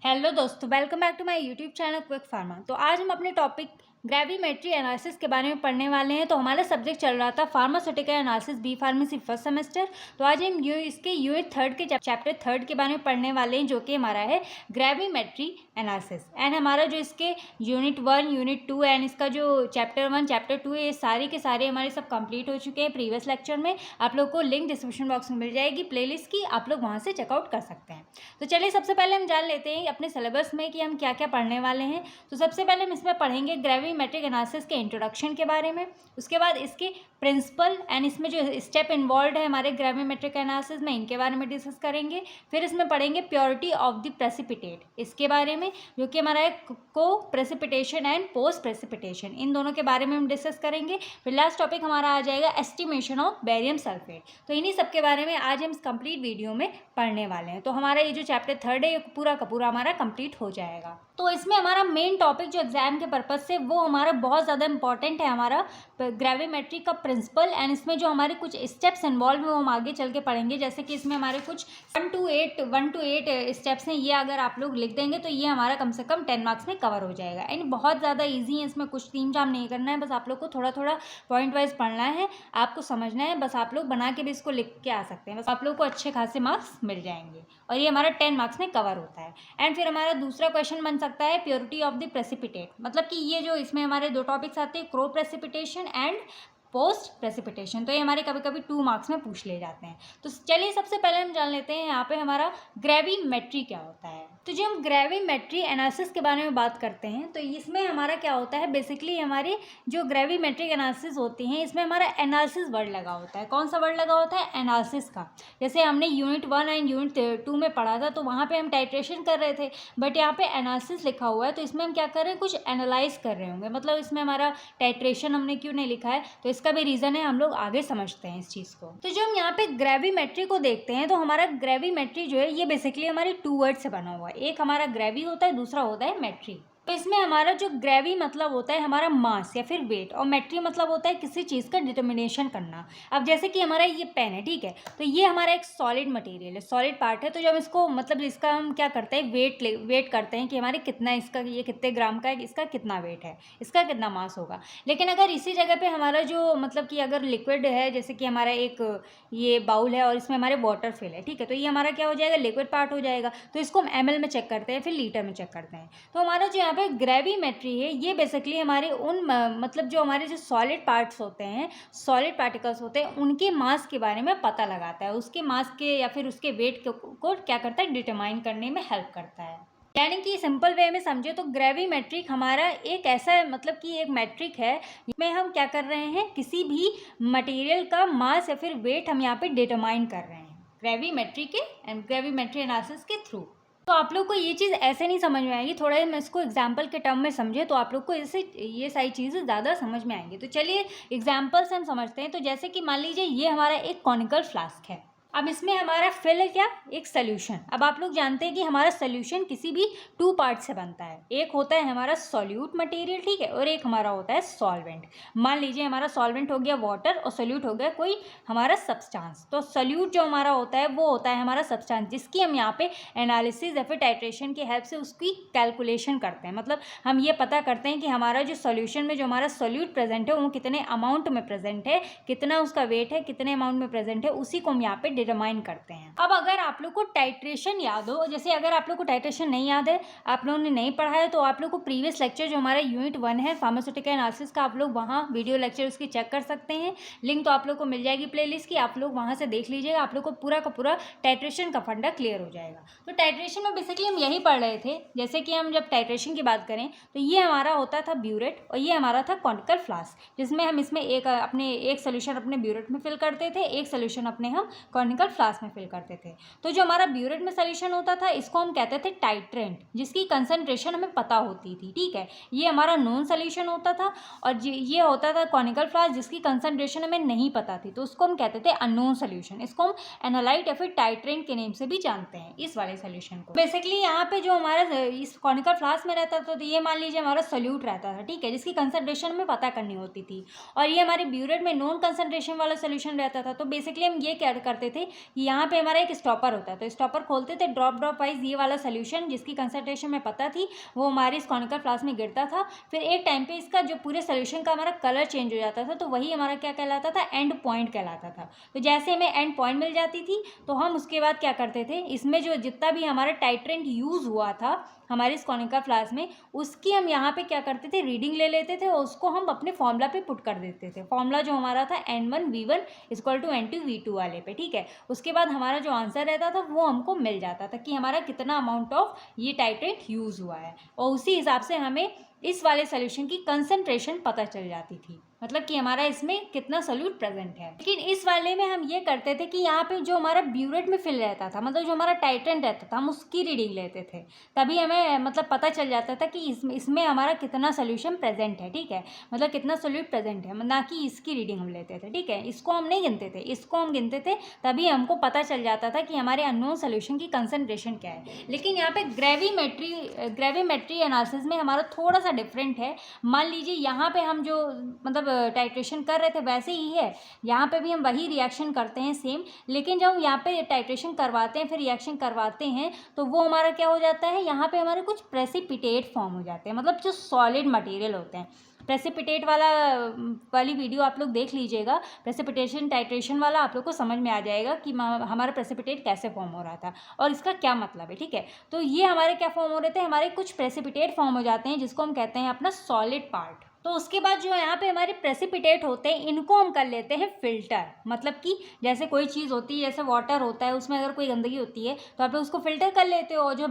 Hello दोस्तों, welcome back to my YouTube channel quick pharma. तो आज हम अपने टॉपिक ग्रेविमेट्री एनालिसिस के बारे में पढ़ने वाले हैं। तो हमारा सब्जेक्ट चल रहा था pharmaceutical analysis B pharmacy first semester. तो आज हम इसके यूनिट 3 के चैप्टर 3 के बारे में पढ़ने वाले हैं, जो कि हमारा है ग्रेविमेट्री एनालिसिस। एंड हमारा जो इसके यूनिट 1, यूनिट 2 एंड इसका जो चैप्टर 1, चैप्टर 2 है, ये सारे के सारे हमारे सब कंप्लीट हो चुके हैं प्रीवियस लेक्चर में। आप लोग को लिंक डिस्क्रिप्शन बॉक्स में मिल जाएगी प्लेलिस्ट की, आप लोग वहाँ से चेकआउट कर सकते हैं। तो चलिए सबसे पहले हम जान लेते हैं अपने सिलेबस में कि हम क्या क्या पढ़ने वाले हैं। तो सबसे पहले हम इसमें पढ़ेंगे ग्रेविमेट्रिक एनालिसिस के इंट्रोडक्शन के बारे में, उसके बाद इसके प्रिंसिपल एंड इसमें जो स्टेप इन्वॉल्व है हमारे ग्रेविमेट्रिक एनालिसिस में, इनके बारे में डिस्कस करेंगे। फिर इसमें पढ़ेंगे प्योरिटी ऑफ द प्रेसिपिटेट, इसके बारे में, जो कि हमारा है को प्रेसिपिटेशन एंड पोस्ट प्रेसिपिटेशन, इन दोनों के बारे में हम डिस्कस करेंगे। फिर लास्ट टॉपिक हमारा आ जाएगा एस्टिमेशन ऑफ बेरियम सल्फेट। तो इन्हीं सब के बारे में आज हम इस कंप्लीट वीडियो में पढ़ने वाले हैं। तो हमारा ये जो चैप्टर 3 है ये पूरा का पूरा हमारा कंप्लीट हो जाएगा। तो इसमें हमारा मेन टॉपिक जो एग्जाम के पर्पज से वो हमारा बहुत ज़्यादा इंपॉर्टेंट है, हमारा ग्रेविमेट्री का प्रिंसिपल। एंड इसमें जो हमारे कुछ स्टेप्स इन्वॉल्व हैं वो हम आगे चल के पढ़ेंगे। जैसे कि इसमें हमारे कुछ 1 to 8 स्टेप्स हैं, ये अगर आप लोग लिख देंगे तो ये हमारा कम से कम 10 मार्क्स में कवर हो जाएगा। एंड बहुत ज़्यादा ईजी है, इसमें कुछ तीम जाम नहीं करना है, बस आप लोग को थोड़ा थोड़ा पॉइंट वाइज पढ़ना है, आपको समझना है। बस आप लोग बना के भी इसको लिख के आ सकते हैं, बस आप लोग को अच्छे खासे मार्क्स मिल जाएंगे और ये हमारा 10 मार्क्स में कवर होता है। एंड फिर हमारा दूसरा क्वेश्चन बन सकता है प्योरिटी ऑफ द प्रेसिपिटेट, मतलब कि ये जो इसमें हमारे दो टॉपिक्स आते हैं, crow precipitation and post precipitation. तो ये हमारे कभी कभी 2 मार्क्स में पूछ ले जाते हैं। तो चलिए सबसे पहले हम जान लेते हैं यहाँ पे हमारा ग्रेविमेट्री क्या होता है। तो जो हम ग्रेविमेट्री एनालिसिस के बारे में बात करते हैं तो इसमें हमारा क्या होता है, बेसिकली हमारी जो ग्रेविमेट्रिक एनालिसिस होती हैं इसमें हमारा एनालिसिस वर्ड लगा होता है। कौन सा वर्ड लगा होता है? एनालिसिस का। जैसे हमने यूनिट 1 एंड यूनिट 2 में पढ़ा था तो वहाँ पे हम टाइट्रेशन कर रहे थे, बट यहाँ पे एनालिसिस लिखा हुआ है तो इसमें हम क्या कर रहे हैं, कुछ एनालाइज कर रहे होंगे। मतलब इसमें हमारा टाइट्रेशन हमने क्यों नहीं लिखा है, तो इसका भी रीज़न है, हम लोग आगे समझते हैं इस चीज़ को। तो जो हम यहाँ पे ग्रेविमेट्री को देखते हैं तो हमारा ग्रेविमेट्री जो है ये बेसिकली हमारी 2 वर्ड से बना हुआ है। एक हमारा ग्रेवी होता है, दूसरा होता है मेट्री। तो इसमें हमारा जो ग्रेवी मतलब होता है हमारा मास या फिर वेट, और मेट्री मतलब होता है किसी चीज़ का डिटर्मिनेशन करना। अब जैसे कि हमारा ये पेन है, ठीक है, तो ये हमारा एक सॉलिड मटेरियल है, सॉलिड पार्ट है। तो जब इसको मतलब इसका हम क्या करते हैं, वेट करते हैं कि हमारे कितना इसका, ये कितने ग्राम का है, इसका कितना वेट है, इसका कितना मास होगा। लेकिन अगर इसी जगह पे हमारा जो मतलब कि अगर लिक्विड है, जैसे कि हमारा एक ये बाउल है और इसमें हमारे वाटर फिल है, ठीक है, तो ये हमारा क्या हो जाएगा, लिक्विड पार्ट हो जाएगा। तो इसको हम ml में चेक करते हैं, फिर लीटर में चेक करते हैं। तो हमारा जो यहाँ पे ग्रेविमेट्री है ये बेसिकली हमारे उन मतलब जो हमारे जो सॉलिड पार्ट्स होते हैं, सॉलिड पार्टिकल्स होते हैं, उनके मास के बारे में पता लगाता है, उसके मास के या फिर उसके वेट को क्या करता है, डिटरमाइन करने में हेल्प करता है। यानी कि सिंपल वे में समझे तो ग्रेविमेट्रिक हमारा एक ऐसा मतलब कि एक मैट्रिक है जिसमें हम क्या कर रहे हैं, किसी भी मटेरियल का मास या फिर वेट हम यहाँ पे डिटरमाइन कर रहे हैं ग्रेविमेट्री के एंड ग्रेविमेट्री एनालिसिस के थ्रू। तो आप लोग को ये चीज़ ऐसे नहीं समझ में आएगी, थोड़ा मैं इसको एग्जाम्पल के टर्म में समझे तो आप लोग को इससे ये सारी चीज़ें ज़्यादा समझ में आएंगी। तो चलिए एग्जाम्पल से हम समझते हैं। तो जैसे कि मान लीजिए ये हमारा एक कॉनिकल फ्लास्क है, अब इसमें हमारा फिल है क्या, एक सोल्यूशन। अब आप लोग जानते हैं कि हमारा सोल्यूशन किसी भी 2 पार्ट से बनता है, एक होता है हमारा सॉल्यूट मटेरियल, ठीक है, और एक हमारा होता है सॉल्वेंट। मान लीजिए हमारा सॉल्वेंट हो गया वाटर और सोल्यूट हो गया कोई हमारा सब्सटेंस। तो सोल्यूट जो हमारा होता है वो होता है हमारा सब्सटेंस, जिसकी हम यहाँ पे एनालिसिस या फिर टाइट्रेशन की हेल्प से उसकी कैलकुलेशन करते हैं। मतलब हम ये पता करते हैं कि हमारा जो सोल्यूशन में जो हमारा सोल्यूट प्रेजेंट है वो कितने अमाउंट में प्रेजेंट है, कितना उसका वेट है, कितने अमाउंट में प्रेजेंट है, उसी को हम यहाँ पे डिटरमाइन करते हैं। अब अगर आप लोग को टाइट्रेशन याद हो, जैसे अगर आप लोग को टाइट्रेशन नहीं याद है, आप लोगों ने नहीं पढ़ा है, तो आप लोग को प्रीवियस लेक्चर जो हमारा यूनिट 1 है फार्मास्यूटिकल एनालिसिस का, आप लोग वहाँ वीडियो लेक्चर उसकी चेक कर सकते हैं। लिंक तो आप लोग को मिल जाएगी प्लेलिस्ट की, आप लोग वहाँ से देख लीजिएगा, आप लोग को पूरा का पूरा टाइट्रेशन का फंडा क्लियर हो जाएगा। तो टाइट्रेशन में बेसिकली हम यही पढ़ रहे थे, जैसे कि हम जब टाइट्रेशन की बात करें तो ये हमारा होता था ब्यूरेट और ये हमारा था कॉनिकल फ्लास्क, जिसमें हम इसमें एक सोल्यूशन अपने ब्यूरेट में फिल करते थे, एक सोल्यूशन अपने हम कॉनिकल फ्लास्क में फिल करते थे। तो जो हमारा ब्यूरेट में सोल्यूशन होता था इसको हम कहते थे टाइट्रेंट, जिसकी कंसंट्रेशन हमें पता होती थी, ठीक है, ये हमारा नॉन सोल्यूशन होता था। और ये होता था कॉनिकल फ्लास्क जिसकी कंसंट्रेशन हमें नहीं पता थी, तो उसको हम कहते थे अननोन सोल्यूशन। इसको हम एनालाइट या फिर टाइट्रेंट के नेम से भी जानते हैं इस वाले सोल्यूशन को। बेसिकली यहाँ पे जो हमारा इस कॉनिकल फ्लास्क में रहता था तो ये मान लीजिए हमारा सोल्यूट रहता था, ठीक है, जिसकी कंसंट्रेशन हमें पता करनी होती थी, और ये हमारे ब्यूरेट में नॉन कंसंट्रेशन वाला सोल्यूशन रहता था। तो बेसिकली हम ये क्या करते थे कि यहाँ पे हमारा एक स्टॉपर होता है, तो स्टॉपर खोलते थे, ड्रॉप वाइज ये वाला सोल्यूशन जिसकी कंसंट्रेशन में पता थी वो हमारे इस कॉनिकल फ्लास्क में गिरता था। फिर एक टाइम पे इसका जो पूरे सोल्यूशन का हमारा कलर चेंज हो जाता था, तो वही हमारा क्या कहलाता था, एंड पॉइंट कहलाता था। तो जैसे हमें एंड पॉइंट मिल जाती थी तो हम उसके बाद क्या करते थे, इसमें जो जितना भी हमारा टाइट्रेंट यूज़ हुआ था हमारे इस कॉनिकल फ्लास्क में, उसकी हम यहाँ पे क्या करते थे, रीडिंग ले लेते थे और उसको हम अपने फॉर्मूला पे पुट कर देते थे। फॉर्मूला जो हमारा था N1V1 = N2V2 वाले पे, ठीक है। उसके बाद हमारा जो आंसर रहता था वो हमको मिल जाता था कि हमारा कितना अमाउंट ऑफ ये टाइट्रेंट यूज़ हुआ है, और उसी हिसाब से हमें इस वाले सोल्यूशन की कंसंट्रेशन पता चल जाती थी, मतलब कि हमारा इसमें कितना सोल्यूट प्रेजेंट है। लेकिन इस वाले में हम ये करते थे कि यहाँ पे जो हमारा ब्यूरेट में फिल रहता था, मतलब जो हमारा टाइट्रेंट रहता था, हम उसकी रीडिंग लेते थे, तभी हमें मतलब पता चल जाता था कि इसमें हमारा कितना सोल्यूशन प्रेजेंट है, ठीक है, मतलब कितना सोल्यूट प्रेजेंट है, ना कि इसकी रीडिंग हम लेते थे, ठीक है। इसको हम नहीं गिनते थे, इसको हम गिनते थे, तभी हमको पता चल जाता था कि हमारे अननोन सोल्यूशन की कंसंट्रेशन क्या है। लेकिन यहाँ पे ग्रेविमेट्री एनालिसिस में हमारा थोड़ा सा डिफरेंट है। मान लीजिए यहाँ पे हम जो मतलब टाइट्रेशन कर रहे थे वैसे ही है, यहाँ पे भी हम वही रिएक्शन करते हैं सेम, लेकिन जब हम यहाँ पे टाइट्रेशन करवाते हैं फिर रिएक्शन करवाते हैं तो वो हमारा क्या हो जाता है, यहाँ पे हमारे कुछ प्रेसिपिटेट फॉर्म हो जाते हैं, मतलब जो सॉलिड मटेरियल होते हैं। प्रेसिपिटेट वाली वीडियो आप लोग देख लीजिएगा, प्रेसिपिटेशन टाइट्रेशन वाला, आप लोग को समझ में आ जाएगा कि हमारा प्रेसिपिटेट कैसे फॉर्म हो रहा था और इसका क्या मतलब है, ठीक है। तो ये हमारे क्या फॉर्म हो रहे थे, हमारे कुछ प्रेसिपिटेट फॉर्म हो जाते हैं जिसको हम कहते हैं अपना सॉलिड पार्ट। तो उसके बाद जो यहाँ पे हमारे प्रेसिपिटेट होते हैं इनको हम कर लेते हैं फिल्टर, मतलब कि जैसे कोई चीज़ होती है, जैसे वाटर होता है, उसमें अगर कोई गंदगी होती है तो आप लोग उसको फिल्टर कर लेते हो और जो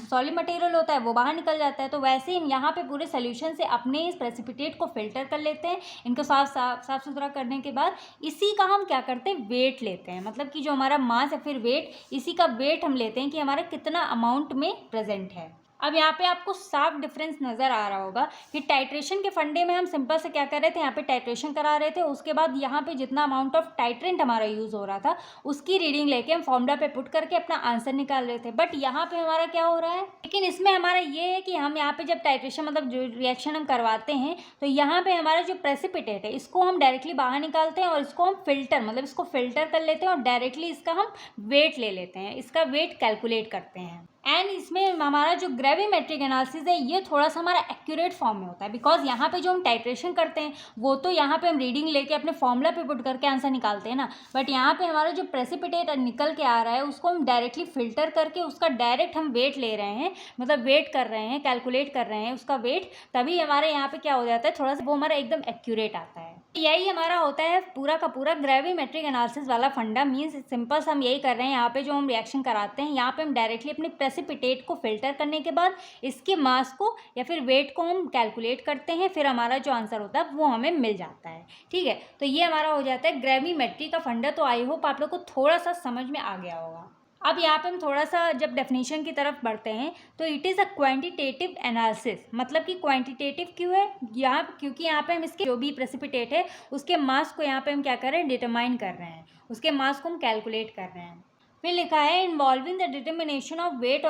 सॉलिड मटेरियल होता है वो बाहर निकल जाता है। तो वैसे ही हम यहाँ पे पूरे सोल्यूशन से अपने इस प्रेसिपिटेट को फिल्टर कर लेते हैं। इनको साफ सुथरा करने के बाद इसी का हम क्या करते हैं, वेट लेते हैं, मतलब कि जो हमारा मास है फिर वेट, इसी का वेट हम लेते हैं कि हमारा कितना अमाउंट में प्रेजेंट है। अब यहाँ पे आपको साफ डिफरेंस नज़र आ रहा होगा कि टाइट्रेशन के फंडे में हम सिंपल से क्या कर रहे थे, यहाँ पे टाइट्रेशन करा रहे थे, उसके बाद यहाँ पे जितना अमाउंट ऑफ टाइट्रेंट हमारा यूज़ हो रहा था उसकी रीडिंग लेके हम फॉर्मूला पे पुट करके अपना आंसर निकाल रहे थे। बट यहाँ पे हमारा क्या हो रहा है, लेकिन इसमें हमारा ये है कि हम यहाँ पे जब टाइट्रेशन मतलब जो रिएक्शन हम करवाते हैं तो यहाँ पे हमारा जो प्रेसिपिटेट है इसको हम डायरेक्टली बाहर निकालते हैं और इसको हम फिल्टर मतलब इसको फिल्टर कर लेते हैं और डायरेक्टली इसका हम वेट ले लेते हैं, इसका वेट कैलकुलेट करते हैं। एंड इसमें हमारा जो ग्रेविमेट्रिक एनालिसिस है ये थोड़ा सा हमारा एक्यूरेट फॉर्म में होता है, बिकॉज यहाँ पे जो हम टाइट्रेशन करते हैं वो तो यहाँ पे हम रीडिंग लेके अपने फॉर्मूला पे पुट करके आंसर निकालते हैं ना, बट यहाँ पे हमारा जो प्रेसिपिटेट निकल के आ रहा है उसको हम डायरेक्टली फिल्टर करके उसका डायरेक्ट हम वेट ले रहे हैं, मतलब वेट कर रहे हैं, कैलकुलेट कर रहे हैं उसका वेट, तभी हमारे यहाँ पे क्या हो जाता है, थोड़ा सा वो हमारा एकदम एक्यूरेट आता है। यही हमारा होता है पूरा का पूरा ग्रेविमेट्रिक एनालिसिस वाला फंडा। मीन्स सिंपल हम यही कर रहे हैं, यहाँ पे जो हम रिएक्शन कराते हैं यहाँ पे हम डायरेक्टली अपने प्रेसिपिटेट को फिल्टर करने के बाद इसके मास को या फिर वेट को हम कैलकुलेट करते हैं, फिर हमारा जो आंसर होता है वो हमें मिल जाता है, ठीक है। तो ये हमारा हो जाता है ग्रेविमेट्री का फंडा। तो आई होप आप लोग को थोड़ा सा समझ में आ गया होगा। अब यहाँ पे हम थोड़ा सा जब डेफिनेशन की तरफ बढ़ते हैं तो it is a quantitative analysis. मतलब कि क्वांटिटेटिव क्यों है यहाँ, क्योंकि यहाँ पे हम इसके जो भी प्रेसिपिटेट है उसके मास को यहाँ पे हम क्या कर रहे हैं, डिटरमाइन कर रहे हैं, उसके मास को हम कैलकुलेट कर रहे हैं। फिर लिखा है involving the determination of weight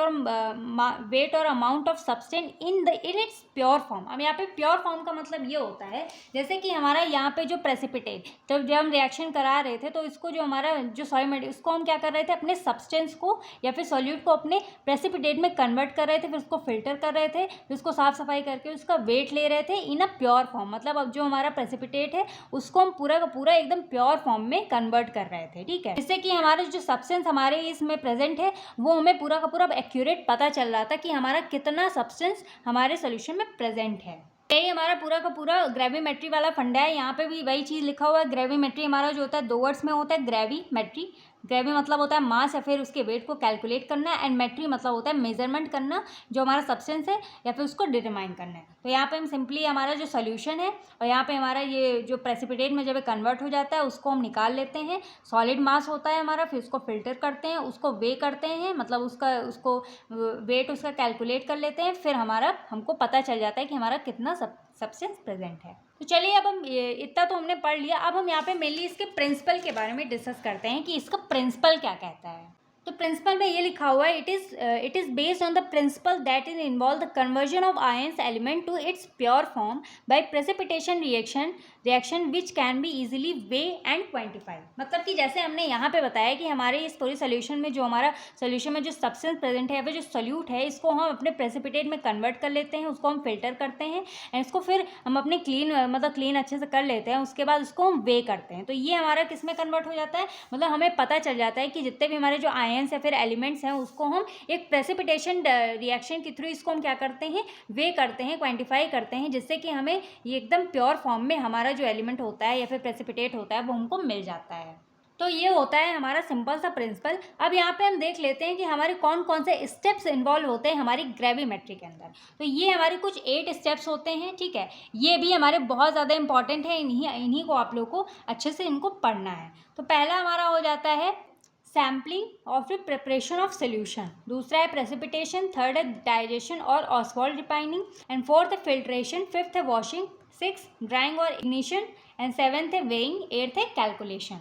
और amount of substance in its pure form. अब यहाँ पे प्योर फॉर्म का मतलब ये होता है जैसे कि हमारा यहाँ पे जो प्रेसिपिटेट तो जब हम रिएक्शन करा रहे थे तो इसको जो हमारा जो सॉलिड उसको हम क्या कर रहे थे, अपने सब्सटेंस को या फिर सॉल्यूट को अपने प्रेसिपिटेट में कन्वर्ट कर रहे थे, फिर उसको फिल्टर कर रहे थे, फिर उसको साफ सफाई करके उसका वेट ले रहे थे इन अ प्योर फॉर्म। मतलब अब जो हमारा प्रेसिपिटेट है उसको हम पूरा का पूरा एकदम प्योर फॉर्म में कन्वर्ट कर रहे थे, ठीक है। जिससे कि हमारे जो सब्सटेंस हमारे इसमें प्रेजेंट है वो हमें पूरा का पूरा एक्यूरेट पता चल रहा था कि हमारा कितना सब्सटेंस हमारे सोल्यूशन में प्रेजेंट है। यही हमारा पूरा का पूरा ग्रेविमेट्री वाला फंडा है। यहाँ पे भी वही चीज़ लिखा हुआ है। ग्रेविमेट्री हमारा जो होता है 2 वर्ड्स में होता है, ग्रेविमेट्री। ग्रेवी मतलब होता है मास या फिर उसके वेट को कैलकुलेट करना, एंड मेट्री मतलब होता है मेजरमेंट करना जो हमारा सब्सटेंस है या फिर उसको डिटरमाइन करना है। तो यहाँ पे हम सिंपली हमारा जो सोल्यूशन है और यहाँ पे हमारा ये जो प्रेसिपिटेट में जब कन्वर्ट हो जाता है उसको हम निकाल लेते हैं। सॉलिड मास होता है हमारा, फिर उसको फिल्टर करते हैं, उसको वे करते हैं, मतलब उसको वेट उसका कैलकुलेट कर लेते हैं, फिर हमारा हमको पता चल जाता है कि हमारा कितना सब्सटेंस प्रेजेंट है। तो चलिए अब हम इतना तो हमने पढ़ लिया। अब हम यहाँ पे मेनली इसके प्रिंसिपल के बारे में डिस्कस करते हैं कि इसका प्रिंसिपल क्या कहता है। तो प्रिंसिपल में ये लिखा हुआ है, it is based on the principle that is involve the conversion of ions element to its pure form by precipitation reaction which can be easily weigh and quantify. मतलब कि जैसे हमने यहाँ पे बताया कि हमारे इस पूरे सोल्यूशन में जो हमारा सोल्यूशन में जो सब्सटेंस प्रेजेंट है, वो जो सोल्यूट है, इसको हम अपने प्रेसिपिटेट में कन्वर्ट कर लेते हैं, उसको हम फिल्टर करते हैं एंड इसको फिर हम अपने क्लीन अच्छे से कर लेते हैं, उसके बाद उसको हम वे करते हैं। तो ये हमारा किस में कन्वर्ट हो जाता है, मतलब हमें पता चल जाता है कि जितने भी हमारे जो आयंस या फिर एलिमेंट्स हैं उसको हम एक प्रेसिपिटेशन रिएक्शन के थ्रू इसको हम क्या करते हैं, वे करते हैं, क्वांटिफाई करते हैं, जिससे कि हमें ये एकदम प्योर फॉर्म में हमारा जो एलिमेंट होता है या फिर प्रेसिपिटेट होता है वो हमको मिल जाता है। तो ये होता है हमारा सिंपल सा प्रिंसिपल। अब यहाँ पे हम देख लेते हैं कि हमारे कौन कौन से स्टेप्स इन्वॉल्व होते हैं हमारी ग्रेविमेट्री के अंदर। तो ये हमारे कुछ 8 स्टेप्स होते हैं, ठीक है। ये भी हमारे बहुत ज़्यादा इंपॉर्टेंट है, इन्हीं को आप लोग को अच्छे से इनको पढ़ना है। तो पहला हमारा हो जाता है सैम्पलिंग और फिर प्रिपरेशन ऑफ सोल्यूशन, दूसरा है प्रेसिपिटेशन, थर्ड है डाइजेशन और ऑस्वाल्ट रिफाइनिंग एंड फोर्थ है फिल्ट्रेशन, फिफ्थ है वॉशिंग, सिक्स ड्राइंग और इग्निशन एंड सेवेंथ है वेइंग, एट्थ है कैलकुलेशन।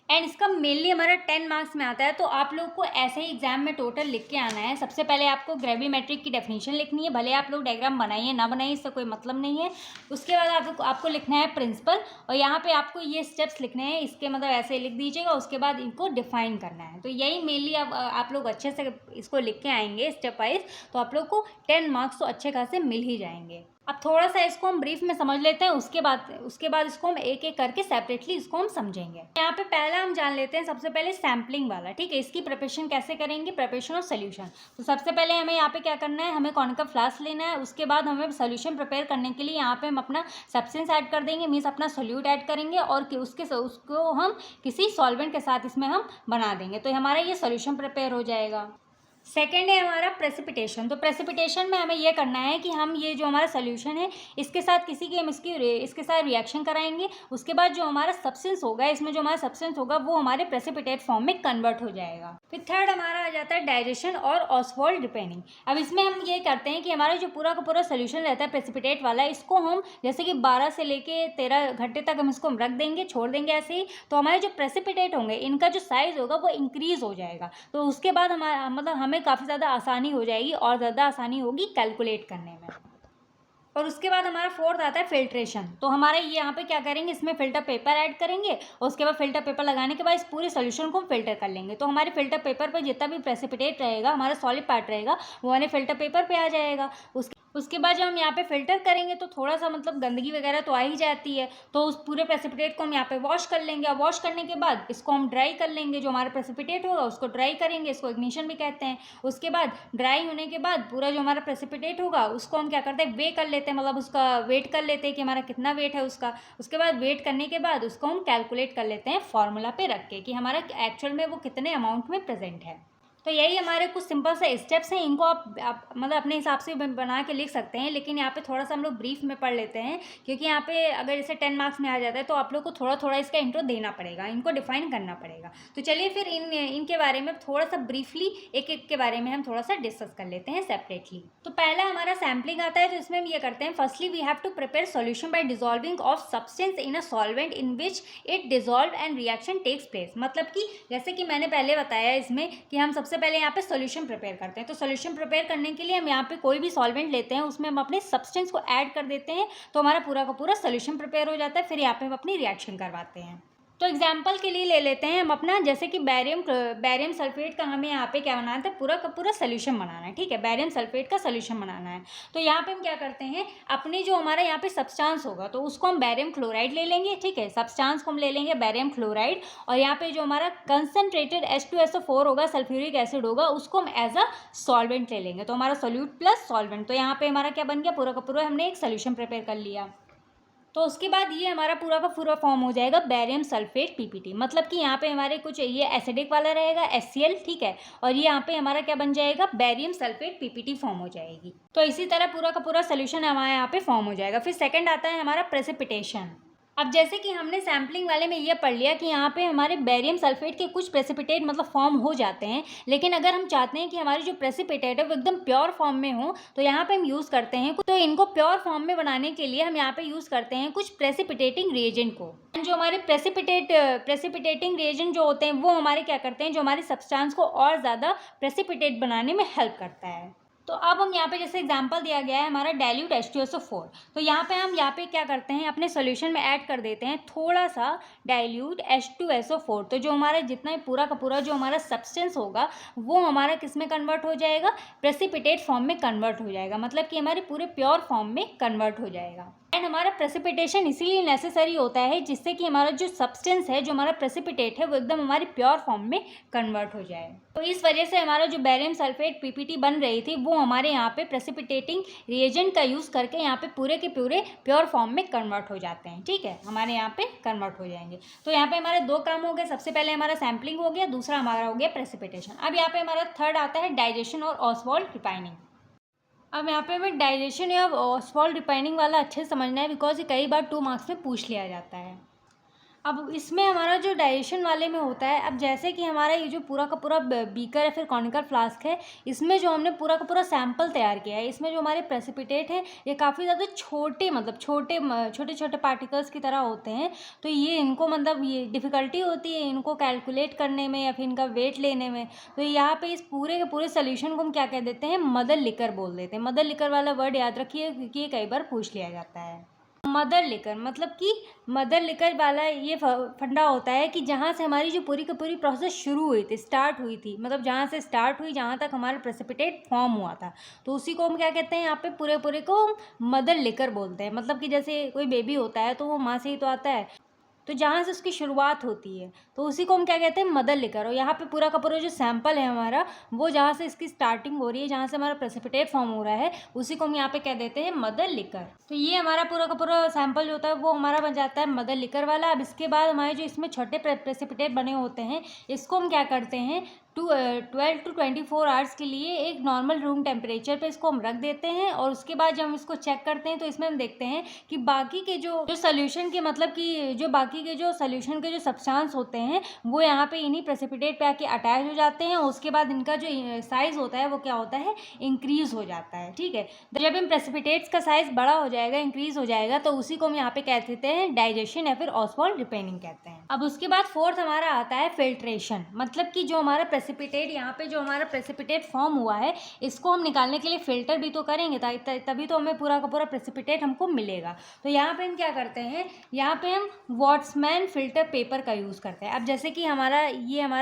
एंड इसका मेनली हमारा 10 मार्क्स में आता है। तो आप लोग को ऐसे ही एग्जाम में टोटल लिख के आना है। सबसे पहले आपको ग्रेविमेट्रिक की डेफिनेशन लिखनी है, भले आप लोग डायग्राम बनाइए ना बनाइए, इससे कोई मतलब नहीं है। उसके बाद आपको लिखना है प्रिंसिपल, और यहाँ पे आपको ये स्टेप्स लिखने हैं, इसके मतलब ऐसे लिख दीजिएगा। उसके बाद इनको डिफाइन करना है। तो यही मेनली अब आप लोग अच्छे से इसको लिख के आएंगे स्टेप वाइज, तो आप लोग को 10 मार्क्स तो अच्छे खासे मिल ही जाएंगे। अब थोड़ा सा इसको हम ब्रीफ में समझ लेते हैं, उसके बाद इसको हम एक एक करके सेपरेटली इसको हम समझेंगे। यहाँ पे पहला हम जान लेते हैं सबसे पहले सैम्पलिंग वाला, ठीक है। इसकी प्रिपरेशन कैसे करेंगे, प्रिपरेशन ऑफ सोल्यूशन। तो सबसे पहले हमें यहाँ पे क्या करना है, हमें कॉनिकल फ्लास्क लेना है। उसके बाद हमें सोल्यूशन प्रिपेयर करने के लिए यहाँ पे हम अपना सब्सटेंस ऐड कर देंगे, मीन्स अपना सोल्यूट ऐड करेंगे, और उसको हम किसी सॉल्वेंट के साथ इसमें हम बना देंगे, तो हमारा ये सोल्यूशन प्रिपेयर हो जाएगा। सेकेंड है हमारा प्रेसिपिटेशन। तो प्रेसिपिटेशन में हमें यह करना है कि हम ये जो हमारा सोल्यूशन है इसके साथ इसके साथ रिएक्शन कराएंगे। उसके बाद जो हमारा सब्सटेंस होगा, इसमें जो हमारा सब्सटेंस होगा वो हमारे प्रेसिपिटेट फॉर्म में कन्वर्ट हो जाएगा। फिर थर्ड हमारा आ जाता है डाइजेशन और ऑस्वाल्ट रिपेयरिंग। अब इसमें हम ये करते हैं कि हमारा जो पूरा का पूरा सोल्यूशन रहता है प्रेसिपिटेट वाला, इसको हम जैसे कि 12 से लेके 13 घंटे तक हम इसको रख देंगे, छोड़ देंगे ऐसे ही। तो हमारे जो प्रेसिपिटेट होंगे इनका जो साइज़ होगा वो इंक्रीज़ हो जाएगा। तो उसके बाद हमारा मतलब हमें काफ़ी ज़्यादा आसानी हो जाएगी, और ज़्यादा आसानी होगी कैलकुलेट करने में। और उसके बाद हमारा फोर्थ आता है फिल्ट्रेशन। तो हमारे ये यहाँ पे क्या करेंगे, इसमें फिल्टर पेपर ऐड करेंगे, और उसके बाद फिल्टर पेपर लगाने के बाद इस पूरे सोल्यूशन को हम फिल्टर कर लेंगे। तो हमारे फिल्टर पेपर पर जितना भी प्रेसिपिटेट रहेगा, हमारा सॉलिड पार्ट रहेगा, वो हमारे फिल्टर पेपर पे आ जाएगा। उसके बाद जब हम यहाँ पे फिल्टर करेंगे तो थोड़ा सा मतलब गंदगी वगैरह तो आ ही जाती है, तो उस पूरे प्रेसिपिटेट को हम यहाँ पे वॉश कर लेंगे। और वॉश करने के बाद इसको हम ड्राई कर लेंगे, जो हमारा प्रेसिपिटेट होगा उसको ड्राई करेंगे, इसको इग्निशन भी कहते हैं। उसके बाद ड्राई होने के बाद पूरा जो हमारा प्रेसिपिटेट होगा उसको हम क्या करते हैं, वे कर लेते हैं, मतलब उसका वेट कर लेते हैं कि हमारा कितना वेट है उसका। उसके बाद वेट करने के बाद उसको हम कैलकुलेट कर लेते हैं फॉर्मूला पे रख के कि हमारा एक्चुअल में वो कितने अमाउंट में प्रेजेंट है। तो यही हमारे कुछ सिंपल से स्टेप्स हैं, इनको आप मतलब अपने हिसाब से बना के लिख सकते हैं। लेकिन यहाँ पे थोड़ा सा हम लोग ब्रीफ में पढ़ लेते हैं, क्योंकि यहाँ पे अगर इसे 10 मार्क्स में आ जाता है तो आप लोग को थोड़ा थोड़ा इसका इंट्रो देना पड़ेगा, इनको डिफाइन करना पड़ेगा। तो चलिए फिर इनके बारे में थोड़ा सा ब्रीफली एक एक के बारे में हम थोड़ा सा डिस्कस कर लेते हैं सेपरेटली। तो पहला हमारा सैम्पलिंग आता है, तो इसमें हम ये करते हैं, firstly we have to prepare solution by dissolving of substance in a solvent in which it dissolve and reaction takes place. मतलब कि जैसे कि मैंने पहले बताया इसमें कि हम सबसे पहले यहाँ पे सोल्यूशन प्रिपेयर करते हैं। तो सोल्यूशन प्रिपेयर करने के लिए हम यहाँ पे कोई भी सॉल्वेंट लेते हैं, उसमें हम अपने सब्सटेंस को ऐड कर देते हैं, तो हमारा पूरा का पूरा सोल्यूशन प्रिपेयर हो जाता है। फिर यहाँ पे हम अपनी रिएक्शन करवाते हैं। तो एग्जाम्पल के लिए ले लेते हैं हम अपना, जैसे कि बैरियम सल्फेट का हमें यहाँ पे क्या बनाना है, पूरा का पूरा सोल्यूशन बनाना है, ठीक है। बैरियम सल्फेट का सोल्यूशन बनाना है। तो यहाँ पे हम क्या करते हैं, अपनी जो हमारा यहाँ पे सब्सटेंस होगा तो उसको हम बैरियम क्लोराइड ले लेंगे, ठीक है। सब्सटेंस को हम ले लेंगे बैरियम क्लोराइड, और यहाँ पे जो हमारा कंसनट्रेटेड H2SO4 होगा, सल्फ्यूरिक एसिड होगा, उसको हम एज अ सॉल्वेंट ले लेंगे। तो हमारा सोल्यूट प्लस सॉल्वेंट, तो यहाँ पे हमारा क्या बन गया, पूरा का पूरा हमने एक सोल्यूशन प्रिपेयर कर लिया। तो उसके बाद ये हमारा पूरा का पूरा फॉर्म हो जाएगा बैरियम सल्फेट PPT। मतलब कि यहाँ पे हमारे कुछ ये एसिडिक वाला रहेगा HCl, ठीक है, और ये यहाँ पे हमारा क्या बन जाएगा, बैरियम सल्फेट PPT फॉर्म हो जाएगी। तो इसी तरह पूरा का पूरा सोल्यूशन हमारे यहाँ पे फॉर्म हो जाएगा। फिर सेकंड आता है हमारा प्रेसिपिटेशन। अब जैसे कि हमने सैम्पलिंग वाले में ये पढ़ लिया कि यहाँ पे हमारे बेरियम सल्फेट के कुछ प्रेसिपिटेट मतलब फॉर्म हो जाते हैं, लेकिन अगर हम चाहते हैं कि हमारी जो प्रेसिपिटेट है वो एकदम प्योर फॉर्म में हो तो यहाँ पे हम यूज़ करते हैं तो इनको प्योर फॉर्म में बनाने के लिए हम यहाँ पे यूज़ करते हैं कुछ प्रेसिपिटेटिंग रिएजेंट को। जो हमारे प्रेसिपिटेटिंग रिएजेंट जो होते हैं वो हमारे क्या करते हैं, जो हमारे सब्सटेंस को और ज़्यादा प्रेसिपिटेट बनाने में हेल्प करता है। तो अब हम यहाँ पे जैसे एग्जांपल दिया गया है हमारा डाइल्यूट H2SO4, तो यहाँ पे हम क्या करते हैं, अपने सॉल्यूशन में ऐड कर देते हैं थोड़ा सा डाइल्यूट H2SO4। तो जो हमारा जितना भी पूरा का पूरा जो हमारा सब्सटेंस होगा वो हमारा किस में कन्वर्ट हो जाएगा, प्रेसिपिटेट फॉर्म में कन्वर्ट हो जाएगा, मतलब कि हमारे पूरे प्योर फॉर्म में कन्वर्ट हो जाएगा। एंड हमारा प्रेसिपिटेशन इसीलिए नेसेसरी होता है जिससे कि हमारा जो सब्सटेंस है, जो हमारा प्रेसिपिटेट है, वो एकदम हमारे प्योर फॉर्म में कन्वर्ट हो जाए। तो इस वजह से हमारा जो बेरियम सल्फेट पीपीटी बन रही थी वो हमारे यहाँ पे प्रेसिपिटेटिंग रिएजेंट का यूज़ करके यहाँ पे पूरे के पूरे प्योर फॉर्म में कन्वर्ट हो जाते हैं। ठीक है, हमारे यहाँ पे कन्वर्ट हो जाएंगे। तो यहाँ पे हमारे दो काम हो गए, सबसे पहले हमारा सैम्पलिंग हो गया, दूसरा हमारा हो गया प्रेसिपिटेशन। अब यहाँ पे हमारा थर्ड आता है डाइजेशन और ऑसवाल्ड रिफाइनिंग। अब यहाँ पे हमें डाइजेशन या ऑसवाल्ड रिफाइनिंग वाला अच्छे से समझना है बिकॉज ये कई बार 2 मार्क्स में पूछ लिया जाता है। अब इसमें हमारा जो डाइजेशन वाले में होता है, अब जैसे कि हमारा ये जो पूरा का पूरा बीकर है फिर कॉनिकल फ्लास्क है, इसमें जो हमने पूरा का पूरा सैंपल तैयार किया है, इसमें जो हमारे प्रेसिपिटेट है ये काफ़ी ज़्यादा छोटे मतलब छोटे छोटे पार्टिकल्स की तरह होते हैं। तो ये इनको मतलब ये डिफ़िकल्टी होती है इनको कैलकुलेट करने में या फिर इनका वेट लेने में। तो यहाँ पे इस पूरे के पूरे सोल्यूशन को हम क्या कह देते हैं, मदर लिकर बोल देते हैं। मदर लिकर वाला वर्ड याद रखिए क्योंकि ये कई बार पूछ लिया जाता है। मदर लिकर मतलब कि मदर लिकर वाला ये फंडा होता है कि जहाँ से हमारी जो पूरी की पूरी प्रोसेस शुरू हुई थी, स्टार्ट हुई थी, मतलब जहाँ से स्टार्ट हुई जहाँ तक हमारा प्रेसिपिटेट फॉर्म हुआ था, तो उसी को हम क्या कहते हैं, यहाँ पे पूरे पूरे को मदर लिकर बोलते हैं। मतलब कि जैसे कोई बेबी होता है तो वो माँ से ही तो आता है, तो जहाँ से उसकी शुरुआत होती है तो उसी को हम क्या कहते हैं, मदर लिकर। और यहाँ पे पूरा का पूरा जो सैंपल है हमारा वो जहाँ से इसकी स्टार्टिंग हो रही है, जहाँ से हमारा प्रेसिपिटेट फॉर्म हो रहा है, उसी को हम यहाँ पे कह देते हैं मदर लिकर। तो ये हमारा पूरा का पूरा सैंपल जो होता है वो हमारा बन जाता है मदर लिकर वाला। अब इसके बाद हमारे जो इसमें छोटे प्रेसिपिटेट बने होते हैं इसको हम क्या करते हैं, 12 to 24 आवर्स के लिए एक नॉर्मल रूम टेम्परेचर पे इसको हम रख देते हैं। और उसके बाद जब हम इसको चेक करते हैं तो इसमें हम देखते हैं कि बाकी के जो सोल्यूशन के मतलब कि जो बाकी के जो सोल्यूशन के जो सब्सटेंस होते हैं वो यहाँ पे इन्हीं प्रेसिपिटेट पे आके अटैच हो जाते हैं। उसके बाद इनका जो साइज़ होता है वो क्या होता है, इंक्रीज़ हो जाता है। ठीक है, तो जब इन प्रेसिपिटेट्स का साइज़ बड़ा हो जाएगा, इंक्रीज़ हो जाएगा, तो उसी को हम यहाँ पे कह देते हैं डाइजेशन या फिर ऑसवाल्ड रिफाइनिंग कहते हैं। अब उसके बाद फोर्थ हमारा आता है फिल्ट्रेशन। मतलब कि जो हमारा प्रेसिपिटेट यहाँ पे जो हमारा प्रेसिपिटेट फॉर्म हुआ है इसको हम निकालने के लिए फ़िल्टर भी तो करेंगे तभी तो हमें पूरा का पूरा प्रेसिपिटेट हमको मिलेगा। तो यहाँ पे हम क्या करते हैं, यहाँ पे हम वॉट्समैन फ़िल्टर पेपर का यूज़ करते हैं। अब जैसे कि हमारा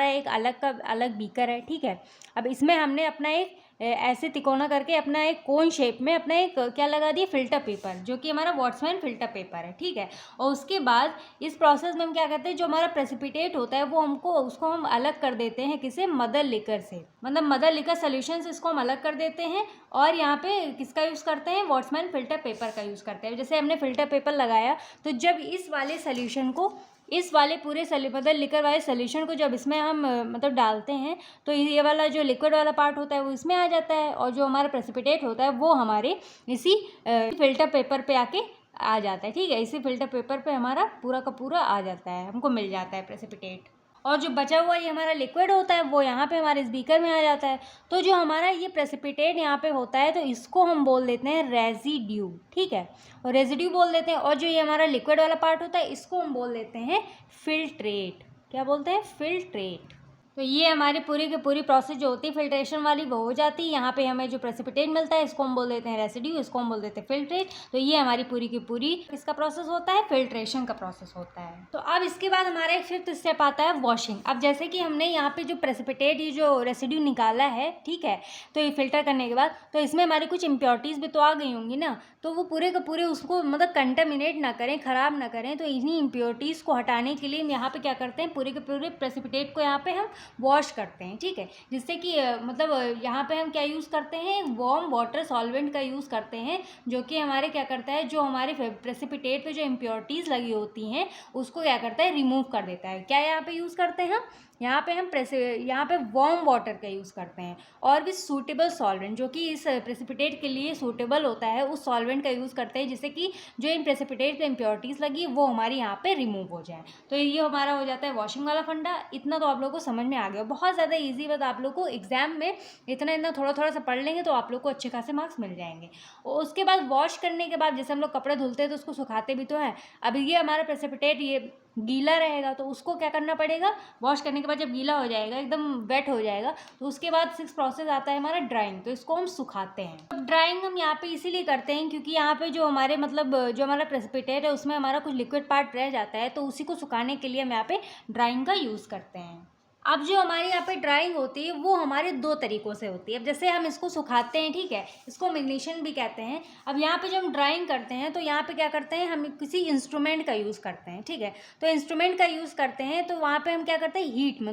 एक अलग बीकर है, ठीक है। अब इसमें हमने अपना एक ऐसे तिकोना करके अपना एक कोन शेप में अपना एक क्या लगा दिया, फ़िल्टर पेपर, जो कि हमारा वॉट्समैन फ़िल्टर पेपर है। ठीक है, और उसके बाद इस प्रोसेस में हम क्या करते हैं, जो हमारा प्रेसिपिटेट होता है वो उसको हम अलग कर देते हैं किसे, मदर लिकर से। मतलब मदर लिकर सोल्यूशन से इसको हम अलग कर देते हैं और यहाँ पे किसका यूज़ करते हैं, वॉट्समैन फ़िल्टर पेपर का यूज़ करते हैं। जैसे हमने फ़िल्टर पेपर लगाया तो जब इस वाले सोल्यूशन को इस वाले पूरे मतलब लिक्विड वाले सोल्यूशन को जब इसमें हम मतलब डालते हैं तो ये वाला जो लिक्विड वाला पार्ट होता है वो इसमें आ जाता है और जो हमारा प्रेसिपिटेट होता है वो हमारे इसी फ़िल्टर पेपर पे आके आ जाता है। ठीक है, इसी फ़िल्टर पेपर पे हमारा पूरा का पूरा आ जाता है, हमको मिल जाता है प्रेसिपिटेट। और जो बचा हुआ ये हमारा लिक्विड होता है वो यहाँ पे हमारे इस बीकर में आ जाता है। तो जो हमारा ये प्रेसिपिटेट यहाँ पे होता है तो इसको हम बोल देते हैं रेजिड्यू। ठीक है, और रेजिड्यू बोल देते हैं। और जो ये हमारा लिक्विड वाला पार्ट होता है इसको हम बोल देते हैं फिल्ट्रेट। क्या बोलते हैं, फिल्ट्रेट। तो ये हमारी पूरी की पूरी प्रोसेस जो होती है फिल्ट्रेशन वाली वो हो जाती है। यहाँ पे हमें जो प्रेसिपिटेट मिलता है इसको हम बोल देते हैं रेसिड्यू, इसको हम बोल देते हैं फिल्ट्रेट। तो ये हमारी पूरी की पूरी इसका प्रोसेस होता है, फिल्ट्रेशन का प्रोसेस होता है। तो अब इसके बाद हमारा एक फिफ्थ स्टेप आता है वॉशिंग। अब जैसे कि हमने यहाँ पे जो प्रेसिपिटेट ये जो रेसिड्यू निकाला है, ठीक है, तो ये फिल्टर करने के बाद तो इसमें हमारी कुछ इम्प्योरिटीज़ भी तो आ गई होंगी ना, तो वो पूरे के पूरे उसको मतलब कंटामिनेट ना करें, ख़राब ना करें। तो इन्हीं इम्प्योरिटीज़ को हटाने के लिए हम यहाँ पे क्या करते हैं, पूरे के पूरे प्रेसिपिटेट को यहाँ पे हम वॉश करते हैं। ठीक है, जिससे कि मतलब यहाँ पे हम क्या यूज़ करते हैं, वार्म वाटर सॉल्वेंट का यूज़ करते हैं, जो कि हमारे क्या करता है, जो हमारे प्रेसिपिटेट पे जो इम्प्योरिटीज़ लगी होती हैं उसको क्या करता है, रिमूव कर देता है। क्या यहाँ पे यूज़ करते हैं हम, यहाँ पे वार्म वाटर का यूज़ करते हैं और भी सूटेबल सॉल्वेंट जो कि इस प्रेसिपिटेट के लिए सूटेबल होता है उस सॉल्वेंट का यूज़ करते हैं, जिससे कि जो इन प्रेसिपिटेट पे इम्प्योरिटीज़ लगी वो हमारी यहाँ पे रिमूव हो जाए। तो ये हमारा हो जाता है वॉशिंग वाला फंडा। इतना तो आप लोगों को समझ में आ गया, बहुत ज़्यादा ईजी, बस आप लोग को एग्जाम में इतना थोड़ा थोड़ा सा पढ़ लेंगे तो आप लोग को अच्छे खासे मार्क्स मिल जाएंगे। और उसके बाद वॉश करने के बाद जैसे हम लोग कपड़े धुलते हैं तो उसको सुखाते भी तो हैं। अब ये हमारा प्रेसिपिटेट ये गीला रहेगा तो उसको क्या करना पड़ेगा, वॉश करने के बाद जब गीला हो जाएगा, एकदम वेट हो जाएगा, तो उसके बाद 6 प्रोसेस आता है हमारा ड्राइंग। तो इसको हम सुखाते हैं। अब ड्राइंग हम यहाँ पे इसीलिए करते हैं क्योंकि यहाँ पे जो हमारे जो हमारा प्रेसिपिटेट है उसमें हमारा कुछ लिक्विड पार्ट रह जाता है, तो उसी को सुखाने के लिए हम यहाँ पे ड्राइंग का यूज़ करते हैं। अब जो हमारे यहाँ पे ड्राइंग होती है वो हमारे 2 तरीक़ों से होती है। अब जैसे हम इसको सुखाते हैं, ठीक है, इसको हम इग्निशन भी कहते हैं। अब यहाँ पे जब हम ड्राइंग करते हैं तो यहाँ पे क्या करते हैं, हम किसी इंस्ट्रूमेंट का यूज़ करते हैं, ठीक है। तो इंस्ट्रूमेंट का यूज़ करते हैं तो वहाँ पे हम क्या करते हैं,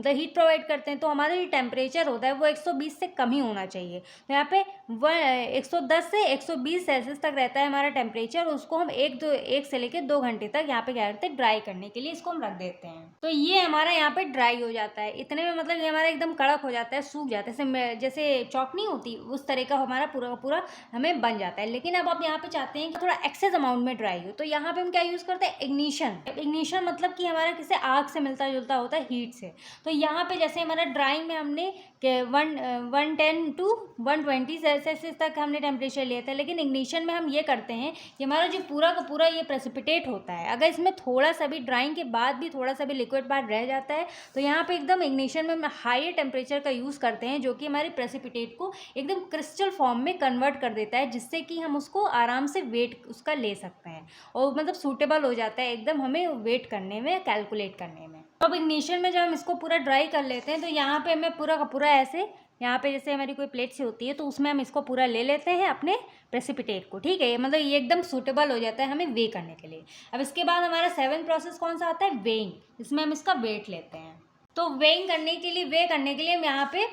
हीट प्रोवाइड करते हैं। तो हमारा जो टेम्परेचर होता है वो 120 से कम ही होना चाहिए। तो यहाँ पे 110 से 120 सेल्सियस तक रहता है हमारा टेम्परेचर। उसको हम 1 से लेकर 2 घंटे तक यहाँ पे क्या करते हैं, ड्राई करने के लिए इसको हम रख देते हैं। तो ये हमारा यहाँ पे ड्राई हो जाता है। इतने में मतलब ये हमारा एकदम कड़क हो जाता है, सूख जाता है, जैसे चौक नहीं होती उस तरह का हमारा पूरा का पूरा हमें बन जाता है। लेकिन अब आप यहाँ पे चाहते हैं कि थोड़ा एक्सेस अमाउंट में ड्राई हो, तो यहाँ पे हम क्या यूज़ करते हैं, इग्निशन मतलब कि हमारा किसी आग से मिलता जुलता होता है, हीट से। तो यहाँ पे जैसे हमारा ड्राइंग में हमने 110 to 120 सेल्सियस तक हमने टेम्परेचर लिया था, लेकिन इग्निशन में हम ये करते हैं कि हमारा जो पूरा का पूरा ये प्रेसिपिटेट होता है, अगर इसमें थोड़ा सा भी ड्राइंग के बाद भी थोड़ा सा भी लिक्विड पार्ट रह जाता है तो यहाँ पे एकदम इग्निशन में हम हाई टेम्परेचर का यूज़ करते हैं, जो कि हमारे प्रेसिपिटेट को एकदम क्रिस्टल फॉर्म में कन्वर्ट कर देता है, जिससे कि हम उसको आराम से वेट उसका ले सकते हैं और मतलब सूटेबल हो जाता है एकदम हमें वेट करने में, कैलकुलेट करने में। तो अब इग्निशन में जब हम इसको पूरा ड्राई कर लेते हैं तो यहाँ पे हमें पूरा का पूरा ऐसे, यहाँ पे जैसे हमारी कोई प्लेट सी होती है तो उसमें हम इसको पूरा ले लेते हैं अपने प्रेसिपिटेट को, ठीक है। मतलब ये एकदम सूटेबल हो जाता है हमें वे करने के लिए। अब इसके बाद हमारा 7th प्रोसेस कौन सा आता है, वेइंग, जिसमें हम इसका वेट लेते हैं। तो वेइंग करने के लिए, वे करने के लिए हम यहाँ पे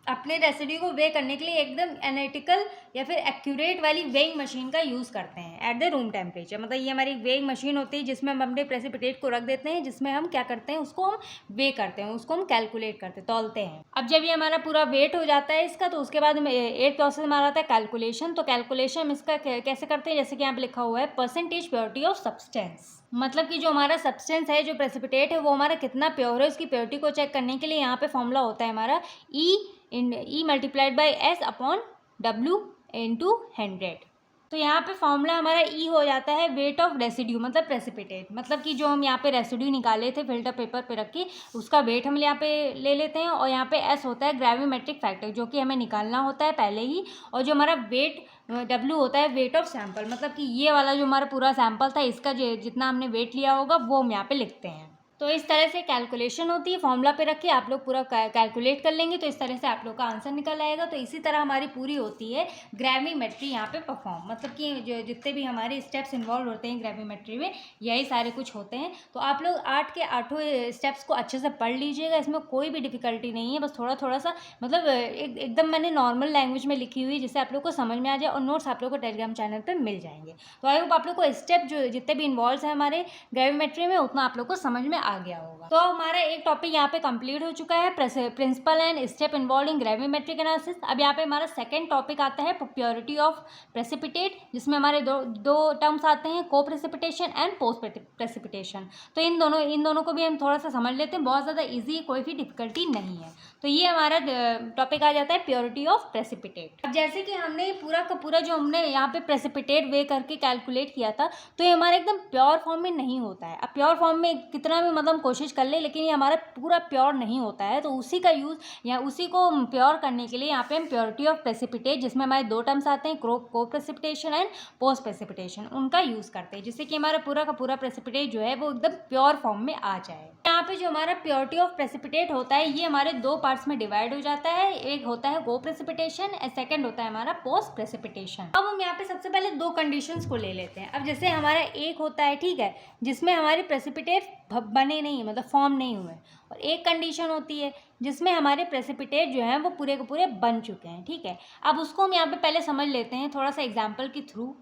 अपने रेसिड्यू को वे करने के लिए एकदम एनालिटिकल या फिर एक्यूरेट वाली वेइंग मशीन का यूज़ करते हैं एट द रूम टेम्परेचर। मतलब ये हमारी वेइंग मशीन होती है जिसमें हम अपने प्रेसिपिटेट को रख देते हैं, जिसमें हम क्या करते हैं, उसको हम वे करते हैं, उसको हम कैलकुलेट करते हैं, तौलते हैं। अब जब ये हमारा पूरा वेट हो जाता है इसका, तो उसके बाद 8th प्रोसेस हमारा आता है कैलकुलेशन। तो कैलकुलेशन हम इसका कैसे करते हैं, जैसे कि यहाँ पे लिखा हुआ है परसेंटेज प्योरिटी ऑफ सब्सटेंस। मतलब कि जो हमारा सब्सटेंस है, जो प्रेसिपिटेट है, वो हमारा कितना प्योर है, उसकी प्योरिटी को चेक करने के लिए यहाँ पे फॉर्मूला होता है हमारा E multiplied by S upon W into 100। तो यहाँ पे फॉर्मूला हमारा E हो जाता है वेट ऑफ रेसिड्यू, मतलब प्रेसिपिटेट। मतलब कि जो हम यहाँ पे रेसिड्यू निकाले थे फिल्टर पेपर पे रख के, उसका वेट हम यहाँ पे ले लेते हैं। और यहाँ पे S होता है ग्रेविमेट्रिक फैक्टर, जो कि हमें निकालना होता है पहले ही। और जो हमारा वेट W होता है वेट ऑफ सैंपल, मतलब कि ये वाला जो हमारा पूरा सैंपल था इसका जितना हमने वेट लिया होगा वो हम यहाँ पे लिखते हैं। तो इस तरह से कैलकुलेशन होती है, फॉर्मूला पे रख के आप लोग पूरा कैलकुलेट कर लेंगे तो इस तरह से आप लोग का आंसर निकल आएगा। तो इसी तरह हमारी पूरी होती है ग्रेविमेट्री यहाँ पे परफॉर्म। मतलब कि जो जितने भी हमारे स्टेप्स इन्वॉल्व होते हैं ग्रेविमेट्री में, यही सारे कुछ होते हैं। तो आप लोग 8 के 8 स्टेप्स को अच्छे से पढ़ लीजिएगा, इसमें कोई भी डिफिकल्टी नहीं है। बस थोड़ा थोड़ा सा मतलब एकदम मैंने नॉर्मल लैंग्वेज में लिखी हुई जिससे आप लोग को समझ में आ जाए, और नोट्स आप लोग को टेलीग्राम चैनल पर मिल जाएंगे। तो आई होप आप लोग को स्टेप जो जितने भी इन्वॉल्व है हमारे ग्रेविमेट्री में उतना आप लोग को समझ में आ गया होगा। तो हमारा एक टॉपिक यहाँ पे कंप्लीट हो चुका है, principle and step involving gravimetric analysis. अब यहाँ पे हमारा सेकंड टॉपिक आता है प्योरिटी ऑफ प्रेसिपिटेट, जिसमें हमारे दो टर्म्स आते हैं, को प्रेसिपिटेशन एंड पोस्ट प्रेसिपिटेशन। तो इन दोनों को भी हम थोड़ा सा समझ लेते हैं, बहुत ज़्यादा ईजी है, कोई भी डिफिकल्टी नहीं है। तो ये हमारा टॉपिक आ जाता है प्योरिटी ऑफ प्रेसिपिटेट। अब जैसे कि हमने पूरा का पूरा जो हमने यहाँ पे प्रेसिपिटेट वे करके कैलकुलेट किया था, तो ये हमारा एकदम प्योर फॉर्म में नहीं होता है। अब प्योर फॉर्म में कितना भी मतलब कोशिश कर ले, लेकिन ये हमारा पूरा प्योर नहीं होता है। तो उसी का यूज़ या उसी को प्योर करने के लिए यहाँ पे हम प्योरिटी ऑफ प्रेसिपिटेट, जिसमें हमारे 2 टर्म्स आते हैं, को प्रेसिपिटेशन एंड पोस्ट प्रेसिपिटेशन, उनका यूज़ करते हैं, जिससे कि हमारा पूरा का पूरा प्रेसिपिटेट जो है वो एकदम प्योर फॉर्म में आ जाए। यहाँ पे जो हमारा प्योरिटी ऑफ प्रेसिपिटेट होता है ये हमारे 2 पार्ट्स में डिवाइड हो जाता है। एक होता है को प्रेसिपिटेशन और सेकंड होता है हमारा पोस्ट प्रेसिपिटेशन। अब हम यहाँ पे सबसे पहले 2 कंडीशंस को ले लेते हैं। अब जैसे हमारा एक होता है, ठीक है, जिसमें हमारे प्रेसिपिटेट बने नहीं, मतलब फॉर्म नहीं हुए, और एक कंडीशन होती है जिसमें हमारे प्रेसिपिटेट जो हैं वो पूरे के पूरे बन चुके हैं, ठीक है। अब उसको हम यहाँ पे पहले समझ लेते हैं थोड़ा सा एग्जाम्पल के थ्रू।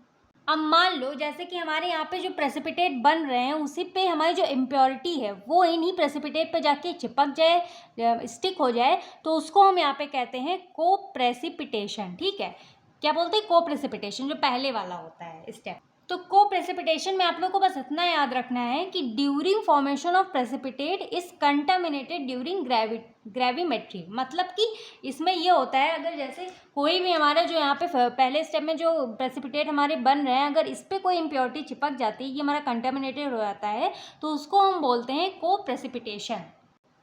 अब मान लो जैसे कि हमारे यहाँ पे जो प्रेसिपिटेट बन रहे हैं उसी पे हमारी जो इम्प्योरिटी है वो इन्हीं प्रेसिपिटेट पे जाके चिपक जाए, स्टिक हो जाए, तो उसको हम यहाँ पे कहते हैं को प्रेसिपिटेशन। ठीक है, क्या बोलते हैं? को प्रेसिपिटेशन, जो पहले वाला होता है स्टेप। तो को प्रेसिपिटेशन में आप लोग को बस इतना याद रखना है कि during formation of precipitate is contaminated during gravimetry. मतलब कि इसमें ये होता है, अगर जैसे कोई भी हमारा जो यहाँ पे पहले स्टेप में जो प्रेसिपिटेट हमारे बन रहे हैं, अगर इस पर कोई इम्प्योरिटी चिपक जाती है, ये हमारा कंटामिनेटेड हो जाता है, तो उसको हम बोलते हैं को प्रेसिपिटेशन।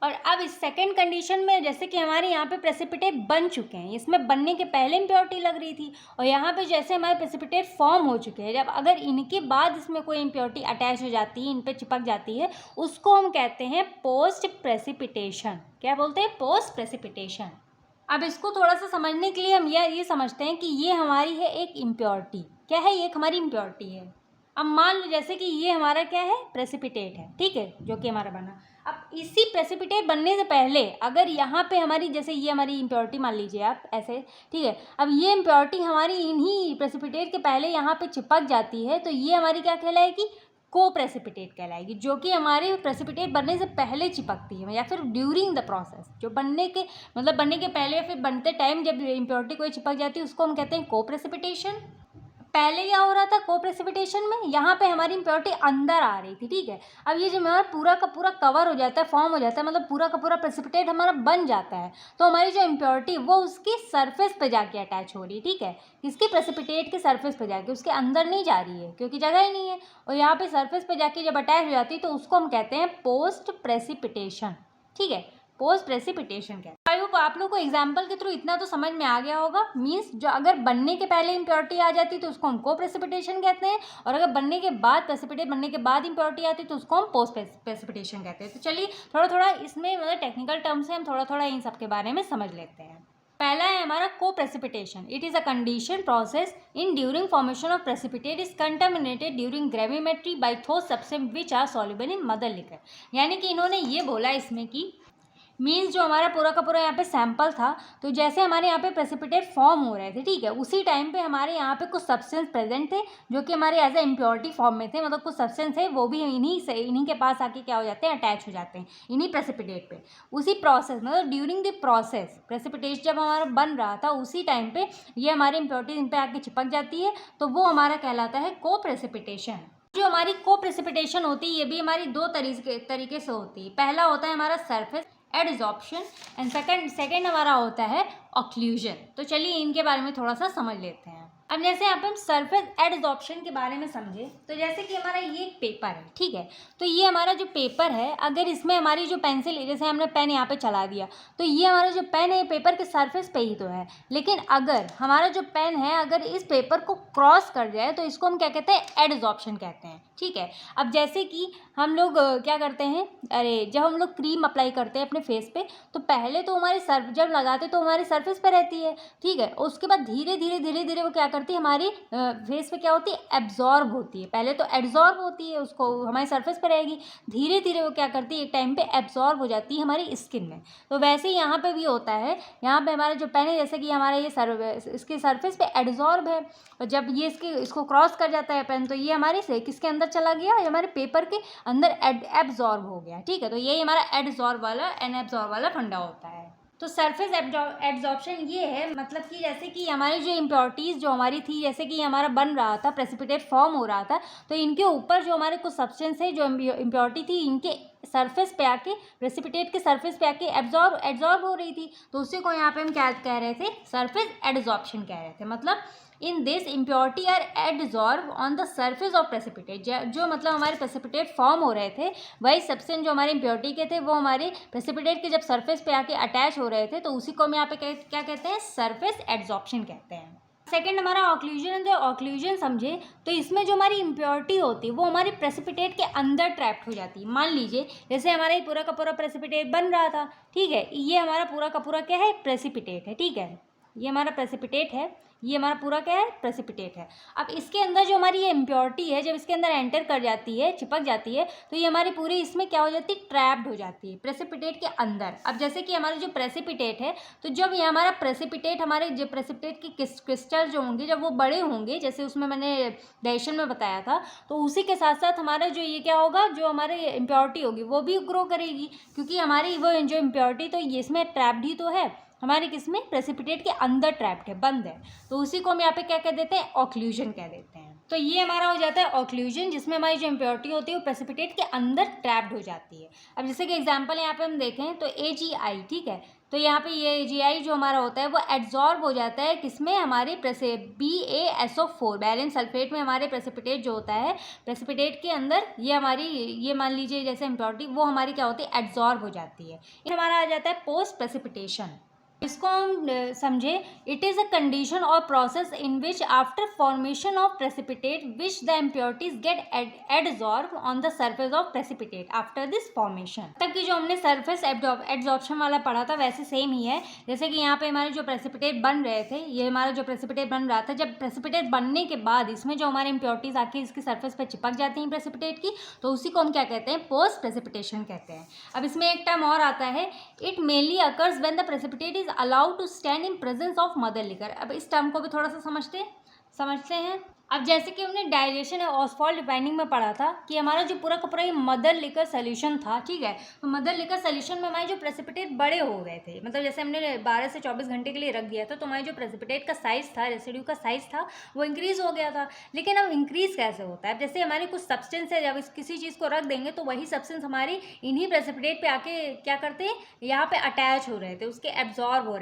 और अब इस सेकेंड कंडीशन में जैसे कि हमारे यहाँ पे प्रेसिपिटेट बन चुके हैं, इसमें बनने के पहले इम्प्योरिटी लग रही थी, और यहाँ पे जैसे हमारे प्रेसिपिटेट फॉर्म हो चुके हैं, जब अगर इनके बाद इसमें कोई इम्प्योरिटी अटैच हो जाती है, इन पे चिपक जाती है, उसको हम कहते हैं पोस्ट प्रेसिपिटेशन। क्या बोलते हैं? Post precipitation. अब इसको थोड़ा सा समझने के लिए हम ये समझते हैं कि ये हमारी है एक इम्प्योरिटी। क्या है? ये एक हमारी इम्प्योरिटी है। अब मान लो जैसे कि ये हमारा क्या है? प्रेसिपिटेट है, ठीक है, जो कि हमारा बना। अब इसी प्रेसिपिटेट बनने से पहले अगर यहाँ पे हमारी, जैसे ये हमारी इम्प्योरिटी मान लीजिए आप ऐसे, ठीक है, अब ये इम्प्योरिटी हमारी इन्हीं प्रेसिपिटेट के पहले यहाँ पे चिपक जाती है, तो ये हमारी क्या कहलाएगी? को प्रेसिपिटेट कहलाएगी, जो कि हमारे प्रेसिपिटेट बनने से पहले चिपकती है, या फिर ड्यूरिंग द प्रोसेस, जो बनने के मतलब बनने के पहले या फिर बनते टाइम जब इम्प्योरिटी कोई चिपक जाती है, उसको हम कहते हैं को प्रेसिपिटेशन। पहले क्या हो रहा था को प्रेसिपिटेशन में? यहाँ पे हमारी इम्प्योरिटी अंदर आ रही थी, ठीक है। अब ये जो हमारा पूरा का पूरा कवर हो जाता है, फॉर्म हो जाता है, मतलब पूरा का पूरा प्रेसिपिटेट हमारा बन जाता है, तो हमारी जो इम्प्योरिटी वो उसकी सरफेस पे जाके अटैच हो रही है, ठीक है, इसकी प्रेसिपिटेट के सरफेस पे जाके, उसके अंदर नहीं जा रही है क्योंकि जगह ही नहीं है, और यहाँ पे सरफेस पे जाके जब अटैच हो जाती है तो उसको हम कहते हैं पोस्ट प्रेसिपिटेशन। ठीक है, पोस्ट प्रेसिपिटेशन कहते हैं। आई होप आप लोग को एग्जाम्पल के थ्रू इतना तो समझ में आ गया होगा। मीन्स जो अगर बनने के पहले इम्प्योरिटी आ जाती तो उसको हम को प्रेसिपिटेशन कहते हैं, और अगर बनने के बाद प्रेसिपिटेट बनने के बाद इम्प्योरिटी आती तो उसको हम पोस्ट प्रेसिपिटेशन कहते हैं। तो चलिए थोड़ा थोड़ा इसमें मतलब टेक्निकल टर्म्स है, हम थोड़ा थोड़ा इन सब के बारे में समझ लेते हैं। पहला है हमारा को precipitation. It is a condition process in during formation of precipitate is contaminated during gravimetry by those substance which are soluble in mother liquor. यानी कि इन्होंने ये बोला इसमें कि मीन्स जो हमारा पूरा का पूरा यहाँ पे सैंपल था, तो जैसे हमारे यहाँ पे प्रेसिपिटेट फॉर्म हो रहे थे, ठीक है, उसी टाइम पे हमारे यहाँ पे कुछ सब्सटेंस प्रेजेंट थे जो कि हमारे एज ए इम्प्योरिटी फॉर्म में थे, मतलब कुछ सब्सटेंस है वो भी इन्हीं के पास आके क्या हो जाते हैं? अटैच हो जाते हैं इन्हीं प्रेसिपिटेट पे। उसी प्रोसेस मतलब ड्यूरिंग द प्रोसेस प्रेसिपिटेट जब हमारा बन रहा था उसी टाइम पे ये हमारी इम्प्योरिटी इन पे आके चिपक जाती है, तो वो हमारा कहलाता है को प्रेसिपिटेशन। जो हमारी को प्रेसिपिटेशन होती है ये भी हमारी दो तरीके से होती है। पहला होता है हमारा सरफेस एडजॉर्प्शन एंड सेकंड हमारा होता है ऑक्लूजन। तो चलिए इनके बारे में थोड़ा सा समझ लेते हैं। अब जैसे यहाँ पे हम सरफेस एडजॉर्प्शन के बारे में समझे, तो जैसे कि हमारा ये एक पेपर है, ठीक है, तो ये हमारा जो पेपर है, अगर इसमें हमारी जो पेंसिल, जैसे हमने पेन यहाँ पे चला दिया, तो ये हमारा जो पेन है पेपर के सरफेस पे ही तो है, लेकिन अगर हमारा जो पेन है अगर इस पेपर को क्रॉस कर जाए तो इसको हम क्या कहते हैं? एडजॉर्प्शन कहते हैं, ठीक है। अब जैसे कि हम लोग क्या करते हैं, जब हम लोग क्रीम अप्लाई करते हैं अपने फेस पे, तो पहले तो हमारे जब लगाते तो हमारे सरफेस पे रहती है, ठीक है, उसके बाद धीरे धीरे वो क्या करती है? हमारी फेस पे क्या होती है? एब्जॉर्ब होती है। पहले तो एब्जॉर्ब होती है, उसको हमारे सरफेस पे रहेगी, धीरे धीरे वो क्या करती है? एक टाइम पे एब्जॉर्ब हो जाती है हमारी स्किन में। तो वैसे ही यहाँ पे भी होता है, यहाँ पे हमारा जो पेन है जैसे कि हमारा ये इसके सरफेस पे एब्जॉर्ब है, और जब ये इसको क्रॉस कर जाता है पेन, तो ये हमारे से किसके अंदर चला गया? ये हमारे पेपर के अंदर एब्जॉर्ब हो गया, ठीक है। तो यही हमारा एब्जॉर्ब वाला फंडा होता है। तो सरफेस एब्जॉर्प्शन ये है, मतलब कि जैसे कि हमारी जो इम्प्योरिटीज़ जो हमारी थी, जैसे कि हमारा बन रहा था, प्रेसिपिटेट फॉर्म हो रहा था, तो इनके ऊपर जो हमारे कुछ सब्सटेंस है, जो इम्प्योरिटी थी, इनके सरफेस पे आके, प्रेसिपिटेट के सरफेस पे आके एब्जॉर्ब हो रही थी, तो उसी को यहाँ पे हम क्या कह रहे थे? सरफेस एडजॉर्प्शन कह रहे थे। मतलब in this impurity are adsorb on the surface of precipitate. जो मतलब हमारे प्रेसिपिटेट फॉर्म हो रहे थे, वही सब्सटेंस जो हमारे इम्प्योरिटी के थे वो हमारे प्रेसिपिटेट के जब सरफेस पे आके अटैच हो रहे थे, तो उसी को हम यहाँ पे क्या कहते हैं? सरफेस एडजॉर्प्शन कहते हैं। सेकेंड हमारा ऑक्लूजन है। जो ऑक्लूजन समझे तो इसमें जो हमारी इम्प्योरिटी होती है वो हमारे प्रेसिपिटेट के अंदर ट्रैप्ड हो जाती है। मान लीजिए जैसे हमारा ये पूरा का पूरा प्रेसिपिटेट बन रहा था, ठीक है, ये हमारा पूरा का पूरा क्या है? प्रेसिपिटेट है, ठीक है, ये हमारा प्रेसिपिटेट है, ये हमारा पूरा क्या है, प्रेसिपिटेट है। अब इसके अंदर जो हमारी ये इम्प्योरिटी है, जब इसके अंदर एंटर कर जाती है, चिपक जाती है, तो ये हमारी पूरी इसमें क्या हो जाती है, ट्रैप्ड हो जाती है प्रेसिपिटेट के अंदर। अब जैसे कि हमारा जो प्रेसिपिटेट है, तो जब ये हमारा प्रेसिपिटेट, हमारे जो प्रेसिपिटेट की क्रिस्टल जो होंगे, जब वो बड़े होंगे, जैसे उसमें मैंने डाइजेशन में बताया था, तो उसी के साथ साथ हमारा जो ये क्या होगा, जो हमारे इम्प्योरिटी होगी वो भी ग्रो करेगी, क्योंकि हमारी वो जो इम्प्योरिटी तो ये इसमें ट्रैप्ड ही तो है, हमारे किसमें, प्रेसिपिटेट के अंदर ट्रैप्ड है, बंद है। तो उसी को हम यहाँ पे क्या कह देते हैं, ऑक्लूजन कह देते हैं। तो ये हमारा हो जाता है ऑक्लूजन, जिसमें हमारी जो इम्प्योरिटी होती है वो प्रेसिपिटेट के अंदर ट्रैप्ड हो जाती है। अब जैसे कि एग्जांपल यहाँ पे हम देखें तो AgI, ठीक है, तो यहाँ पे ये AgI जो हमारा होता है वो एड्जॉर्ब हो जाता है किसमें, हमारे BaSO4 बैरियम सल्फेट में, हमारे प्रेसिपिटेट जो होता है, प्रेसिपिटेट के अंदर ये हमारी, ये मान लीजिए जैसे इम्प्योरिटी, वो हमारी क्या होती है, एड्जॉर्ब हो जाती है। ये हमारा आ जाता है पोस्ट प्रेसिपिटेशन। इसको हम समझे, इट इज़ अ कंडीशन और process in which after formation of precipitate which the impurities get adsorb on the surface of precipitate after this formation. तब कि जो हमने सर्फेस एडजॉर्प्शन वाला पढ़ा था वैसे सेम ही है। जैसे कि यहाँ पे हमारे जो प्रेसिपिटेट बन रहे थे, ये हमारा जो प्रेसिपिटेट बन रहा था, जब प्रेसिपिटेट बनने के बाद इसमें जो हमारे इम्प्योरिटीज आके इसकी सर्फेस पर चिपक जाती हैं प्रेसिपिटेट की, तो उसी को हम क्या कहते हैं, पोस्ट प्रेसिपिटेशन कहते हैं। अब इसमें एक टर्म और आता है, it mainly occurs when the precipitate allowed to stand in presence of mother liquor। अब इस टर्म को भी थोड़ा सा समझते हैं। अब जैसे कि हमने डाइजेशन और ऑसफॉल्ड डिवाइनिंग में पढ़ा था कि हमारा जो पूरा का पूरा ये मदर लिकर सोल्यूशन था, ठीक है, तो मदर लिकर सोल्यूशन में हमारे जो प्रेसिपिटेट बड़े हो गए थे, मतलब जैसे हमने 12 से 24 घंटे के लिए रख दिया था, तो हमारे जो प्रेसिपिटेट का साइज़ था, रेसिड्यू का साइज़ था, वो इंक्रीज़ हो गया था। लेकिन अब इंक्रीज़ कैसे होता है, जैसे हमारे कुछ सब्सटेंस है, जब किसी चीज़ को रख देंगे तो वही सब्सटेंस हमारी इन्हीं प्रेसिपिटेट पे आके क्या करते हैं, यहाँ पे अटैच हो रहे थे, उसके एब्जॉर्ब हो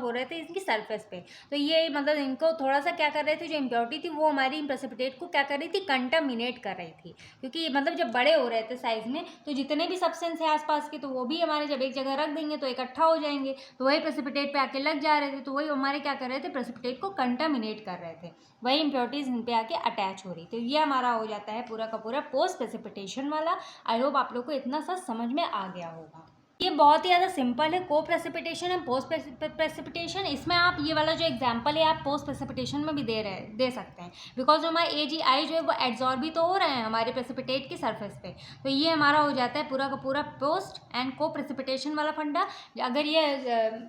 रहे थे इनकी सरफेस पे। तो ये मतलब इनको थोड़ा सा क्या कर रहे थे, जो इम्प्योरिटी थी वो हमारी प्रेसिपिटेट को क्या कर रही थी, कंटामिनेट कर रही थी, क्योंकि मतलब जब बड़े हो रहे थे साइज में, तो जितने भी सब्सटेंस है आसपास के, तो वो भी हमारे जब एक जगह रख देंगे तो इकट्ठा हो जाएंगे, तो वही प्रेसिपिटेट पे आके लग जा रहे थे, तो वही हमारे क्या कर रहे थे, प्रेसिपिटेट को कंटामिनेट कर रहे थे, वही इम्प्योरिटीज इन पे आके अटैच हो रही थी। तो ये हमारा हो जाता है पूरा का पूरा पोस्ट प्रेसिपिटेशन वाला। आई होप आप लोग को इतना सा समझ में आ गया होगा। ये बहुत ही ज़्यादा सिंपल है, को प्रेसिपिटेशन एंड पोस्ट प्रेसिपिटेशन। इसमें आप ये वाला जो एग्जांपल है आप पोस्ट प्रेसिपिटेशन में भी दे सकते हैं, बिकॉज जो हमारे AgI जो है वो एड्जॉर्ब भी तो हो रहे हैं हमारे प्रेसिपिटेट की सरफेस पे। तो ये हमारा हो जाता है पूरा का पूरा पोस्ट एंड को प्रेसिपिटेशन वाला फंडा। अगर ये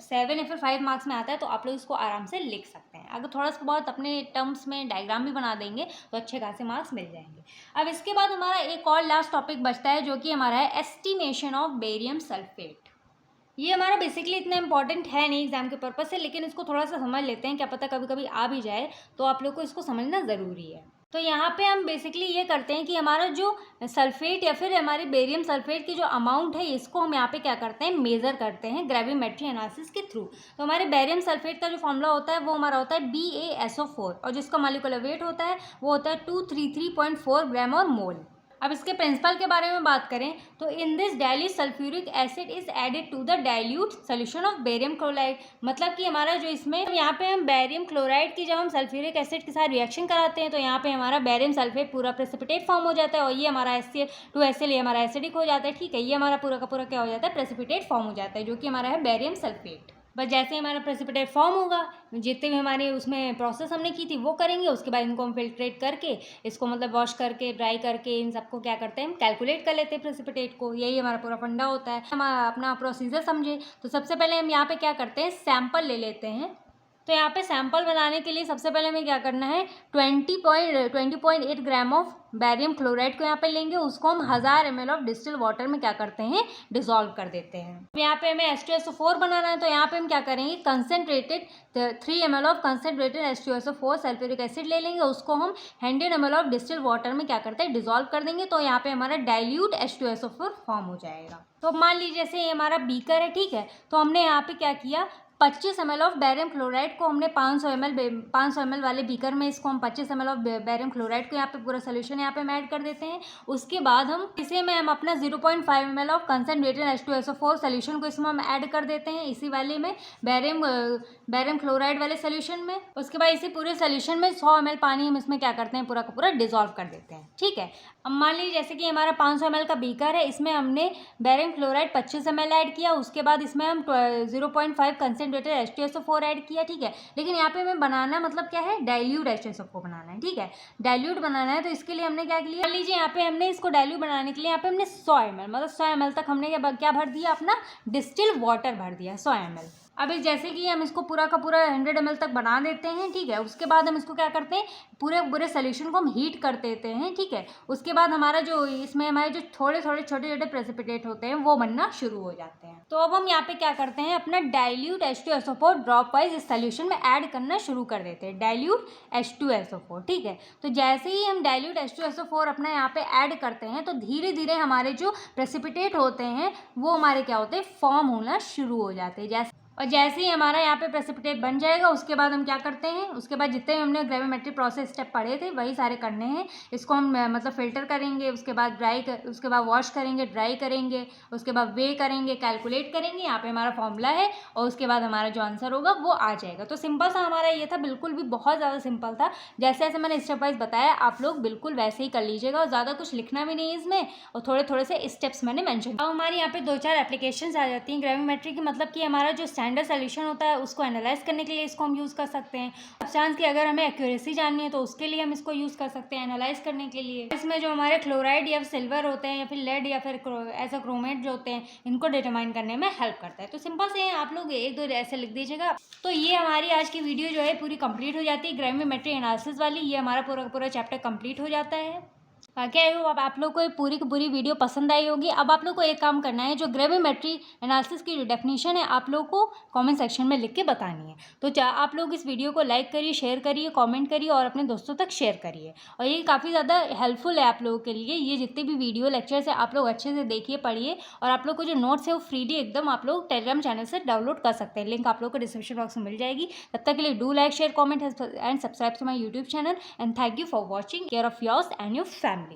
7 या फिर 5 मार्क्स में आता है तो आप लोग इसको आराम से लिख सकते हैं। अगर थोड़ा सा बहुत अपने टर्म्स में डायग्राम भी बना देंगे तो अच्छे खासे मार्क्स मिल जाएंगे। अब इसके बाद हमारा एक और लास्ट टॉपिक बचता है, जो कि हमारा है एस्टिमेशन ऑफ बेरियम सल्फेट। ये हमारा बेसिकली इतना इंपॉर्टेंट है नहीं एग्जाम के पर्पज से, लेकिन इसको थोड़ा सा समझ लेते हैं, क्या पता कभी कभी आ भी जाए, तो आप लोग को इसको समझना ज़रूरी है। तो यहाँ पे हम बेसिकली ये करते हैं कि हमारा जो सल्फेट या फिर हमारे बेरियम सल्फेट की जो अमाउंट है, इसको हम यहाँ पे क्या करते हैं, मेज़र करते हैं ग्रेविमेट्री एनालिसिस के थ्रू। तो हमारे बेरियम सल्फेट का जो फॉर्मूला होता है वो हमारा होता है BaSO4, और जिसका मॉलिक्यूलर वेट होता है वो होता है 233.4 ग्राम और मोल। अब इसके प्रिंसिपल के बारे में बात करें तो in this dilute sulphuric acid is added to the dilute solution of barium chloride. मतलब कि हमारा जो इसमें यहाँ पे हम बेरियम क्लोराइड की जब हम सल्फ्यूरिक एसिड के साथ रिएक्शन कराते हैं तो यहाँ पे हमारा बेरियम सल्फेट पूरा प्रेसिपिटेट फॉर्म हो जाता है, और ये हमारा HCl2Cl ये हमारा एसिडिक हो जाता है, ठीक है। ये हमारा पूरा का पूरा क्या हो जाता है, प्रेसिपिटेट फॉर्म हो जाता है, जो कि हमारा है बेरियम सल्फेट। बस जैसे हमारा प्रेसिपिटेट फॉर्म होगा, जितने भी हमारे उसमें प्रोसेस हमने की थी वो करेंगे, उसके बाद इनको हम फिल्ट्रेट करके, इसको मतलब वॉश करके, ड्राई करके, इन सबको क्या करते हैं, हम कैलकुलेट कर लेते हैं प्रेसिपिटेट को। यही हमारा पूरा फंडा होता है। हम अपना प्रोसीजर समझे तो सबसे पहले हम यहाँ पे क्या करते हैं, सैंपल ले लेते हैं। तो यहाँ पे सैंपल बनाने के लिए सबसे पहले हमें क्या करना है, 20.8 ग्राम ऑफ बेरियम क्लोराइड को यहाँ पे लेंगे, उसको हम 1000 ml ऑफ डिस्टिल वाटर में क्या करते हैं, डिसॉल्व कर देते हैं। यहाँ पे हमें H2SO4 बनाना है, तो यहाँ पे हम क्या करेंगे, concentrated 3 ml of concentrated H2SO4 sulphuric acid ले लेंगे, उसको हम 100 ml ऑफ डिस्टिल वाटर में क्या करते हैं, डिसॉल्व कर देंगे। तो यहाँ पे हमारा डाइल्यूट H2SO4 फॉर्म हो जाएगा। तो मान लीजिए जैसे ये हमारा बीकर है, ठीक है, तो हमने यहाँ पे क्या किया, 25 ml ऑफ बेरियम क्लोराइड को हमने 500 ml वाले बीकर में, इसको हम 25 ml ऑफ बेरियम क्लोराइड को यहाँ पे पूरा सोल्यूशन यहाँ पे हम ऐड कर देते हैं। उसके बाद हम इसे में हम अपना 0.5 ml of concentrated H2SO4 solution को इसमें हम ऐड कर देते हैं, इसी वाले में बेरियम क्लोराइड वाले सोल्यूशन में। उसके बाद इसी पूरे सोल्यूशन में 100 ml पानी हम इसमें क्या करते हैं, पूरा का पूरा डिसॉल्व कर देते हैं, ठीक है। अब मान लीजिए जैसे कि हमारा 500 ml का बीकर है, इसमें हमने बेरियम क्लोराइड 25 ml ऐड किया, उसके बाद इसमें हम 0.5 कंसनट्रेटेड H2SO4 ऐड किया, ठीक है। लेकिन यहाँ पे हमें बनाना मतलब क्या है, डाइल्यूट H2SO4 बनाना है, ठीक है। डाइल्यूट बनाना है तो इसके लिए हमने क्या किया, मान लीजिए यहाँ पे हमने इसको डाइल्यूट बनाने के लिए यहाँ पे हमने 100 ml मतलब 100 ml तक हमने क्या भर दिया, अपना डिस्टिल वाटर भर दिया 100 ml। अब जैसे कि हम इसको पूरा का पूरा 100 ml तक बना देते हैं, ठीक है। उसके बाद हम इसको क्या करते हैं, पूरे सोल्यूशन को हम हीट कर देते हैं, ठीक है। उसके बाद हमारा जो इसमें हमारे जो थोड़े थोड़े छोटे छोटे प्रेसिपिटेट होते हैं वो बनना शुरू हो जाते हैं। तो अब हम यहाँ पे क्या करते हैं, अपना डाइल्यूट H2SO4 ड्रॉप वाइज इस सोल्यूशन में ऐड करना शुरू कर देते हैं, डाइल्यूट H2SO4, ठीक है। तो जैसे ही हम डाइल्यूट H2SO4 अपना यहाँ पे ऐड करते हैं तो धीरे धीरे हमारे जो प्रेसिपिटेट होते हैं वो हमारे क्या होते हैं, फॉर्म होना शुरू हो जाते हैं। जैसे ही हमारा यहाँ पे प्रेसिपिटेट बन जाएगा उसके बाद हम क्या करते हैं, उसके बाद जितने हमने ग्रेविमेट्री प्रोसेस स्टेप पढ़े थे वही सारे करने हैं। इसको हम मतलब फ़िल्टर करेंगे, उसके बाद उसके बाद वॉश करेंगे, ड्राई करेंगे, उसके बाद वे करेंगे, कैलकुलेट करेंगे। यहाँ पे हमारा फॉर्मूला है और उसके बाद हमारा जो आंसर होगा वो आ जाएगा। तो सिंपल सा हमारा ये था, बिल्कुल भी बहुत ज़्यादा सिंपल था। जैसे जैसे मैंने स्टेप वाइज बताया आप लोग बिल्कुल वैसे ही कर लीजिएगा और ज़्यादा कुछ लिखना भी नहीं है इसमें, और थोड़े थोड़े से स्टेप्स मैंने मैंशन। अब हमारे यहाँ पे 2-4 एप्लीकेशंस आ जाती हैं ग्रेविमेट्री की, मतलब कि हमारा जो स्टैंडर्ड सोल्यूशन होता है उसको एनालाइज करने के लिए इसको हम यूज़ कर सकते हैं। सब्सटेंस की अगर हमें एक्यूरेसी जाननी है तो उसके लिए हम इसको यूज़ कर सकते हैं एनालाइज करने के लिए। इसमें जो हमारे क्लोराइड या सिल्वर होते हैं या फिर लेड या फिर ऐसा क्रोमेट जो होते हैं इनको डिटरमाइन करने में हेल्प करता है। तो सिंपल से आप लोग 1-2 ऐसे लिख दीजिएगा। तो ये हमारी आज की वीडियो जो है पूरी कंप्लीट हो जाती है, ग्रेविमेट्री एनालिसिस वाली। ये हमारा पूरा चैप्टर कंप्लीट हो जाता है। क्या है, अब आप लोग को ये पूरी की पूरी वीडियो पसंद आई होगी। अब आप लोग को एक काम करना है, जो ग्रेविमेट्री एनालिसिस की जो डेफिनेशन है आप लोग को कमेंट सेक्शन में लिख के बतानी है। तो आप लोग इस वीडियो को लाइक करिए, शेयर करिए, कमेंट करिए और अपने दोस्तों तक शेयर करिए। और ये काफ़ी ज़्यादा हेल्पफुल है आप लोगों के लिए। ये जितने भी वीडियो लेक्चर्स है आप लोग अच्छे से देखिए, पढ़िए, और आप लोग को जो नोट्स है वो फ्रीली एकदम आप लोग टेलीग्राम चैनल से डाउनलोड कर सकते हैं। लिंक आप लोग को डिस्क्रिप्शन बॉक्स में मिल जाएगी। तब तक के लिए do like, share, comment and subscribe to my YouTube channel. And thank you for watching. Care of yours and your family.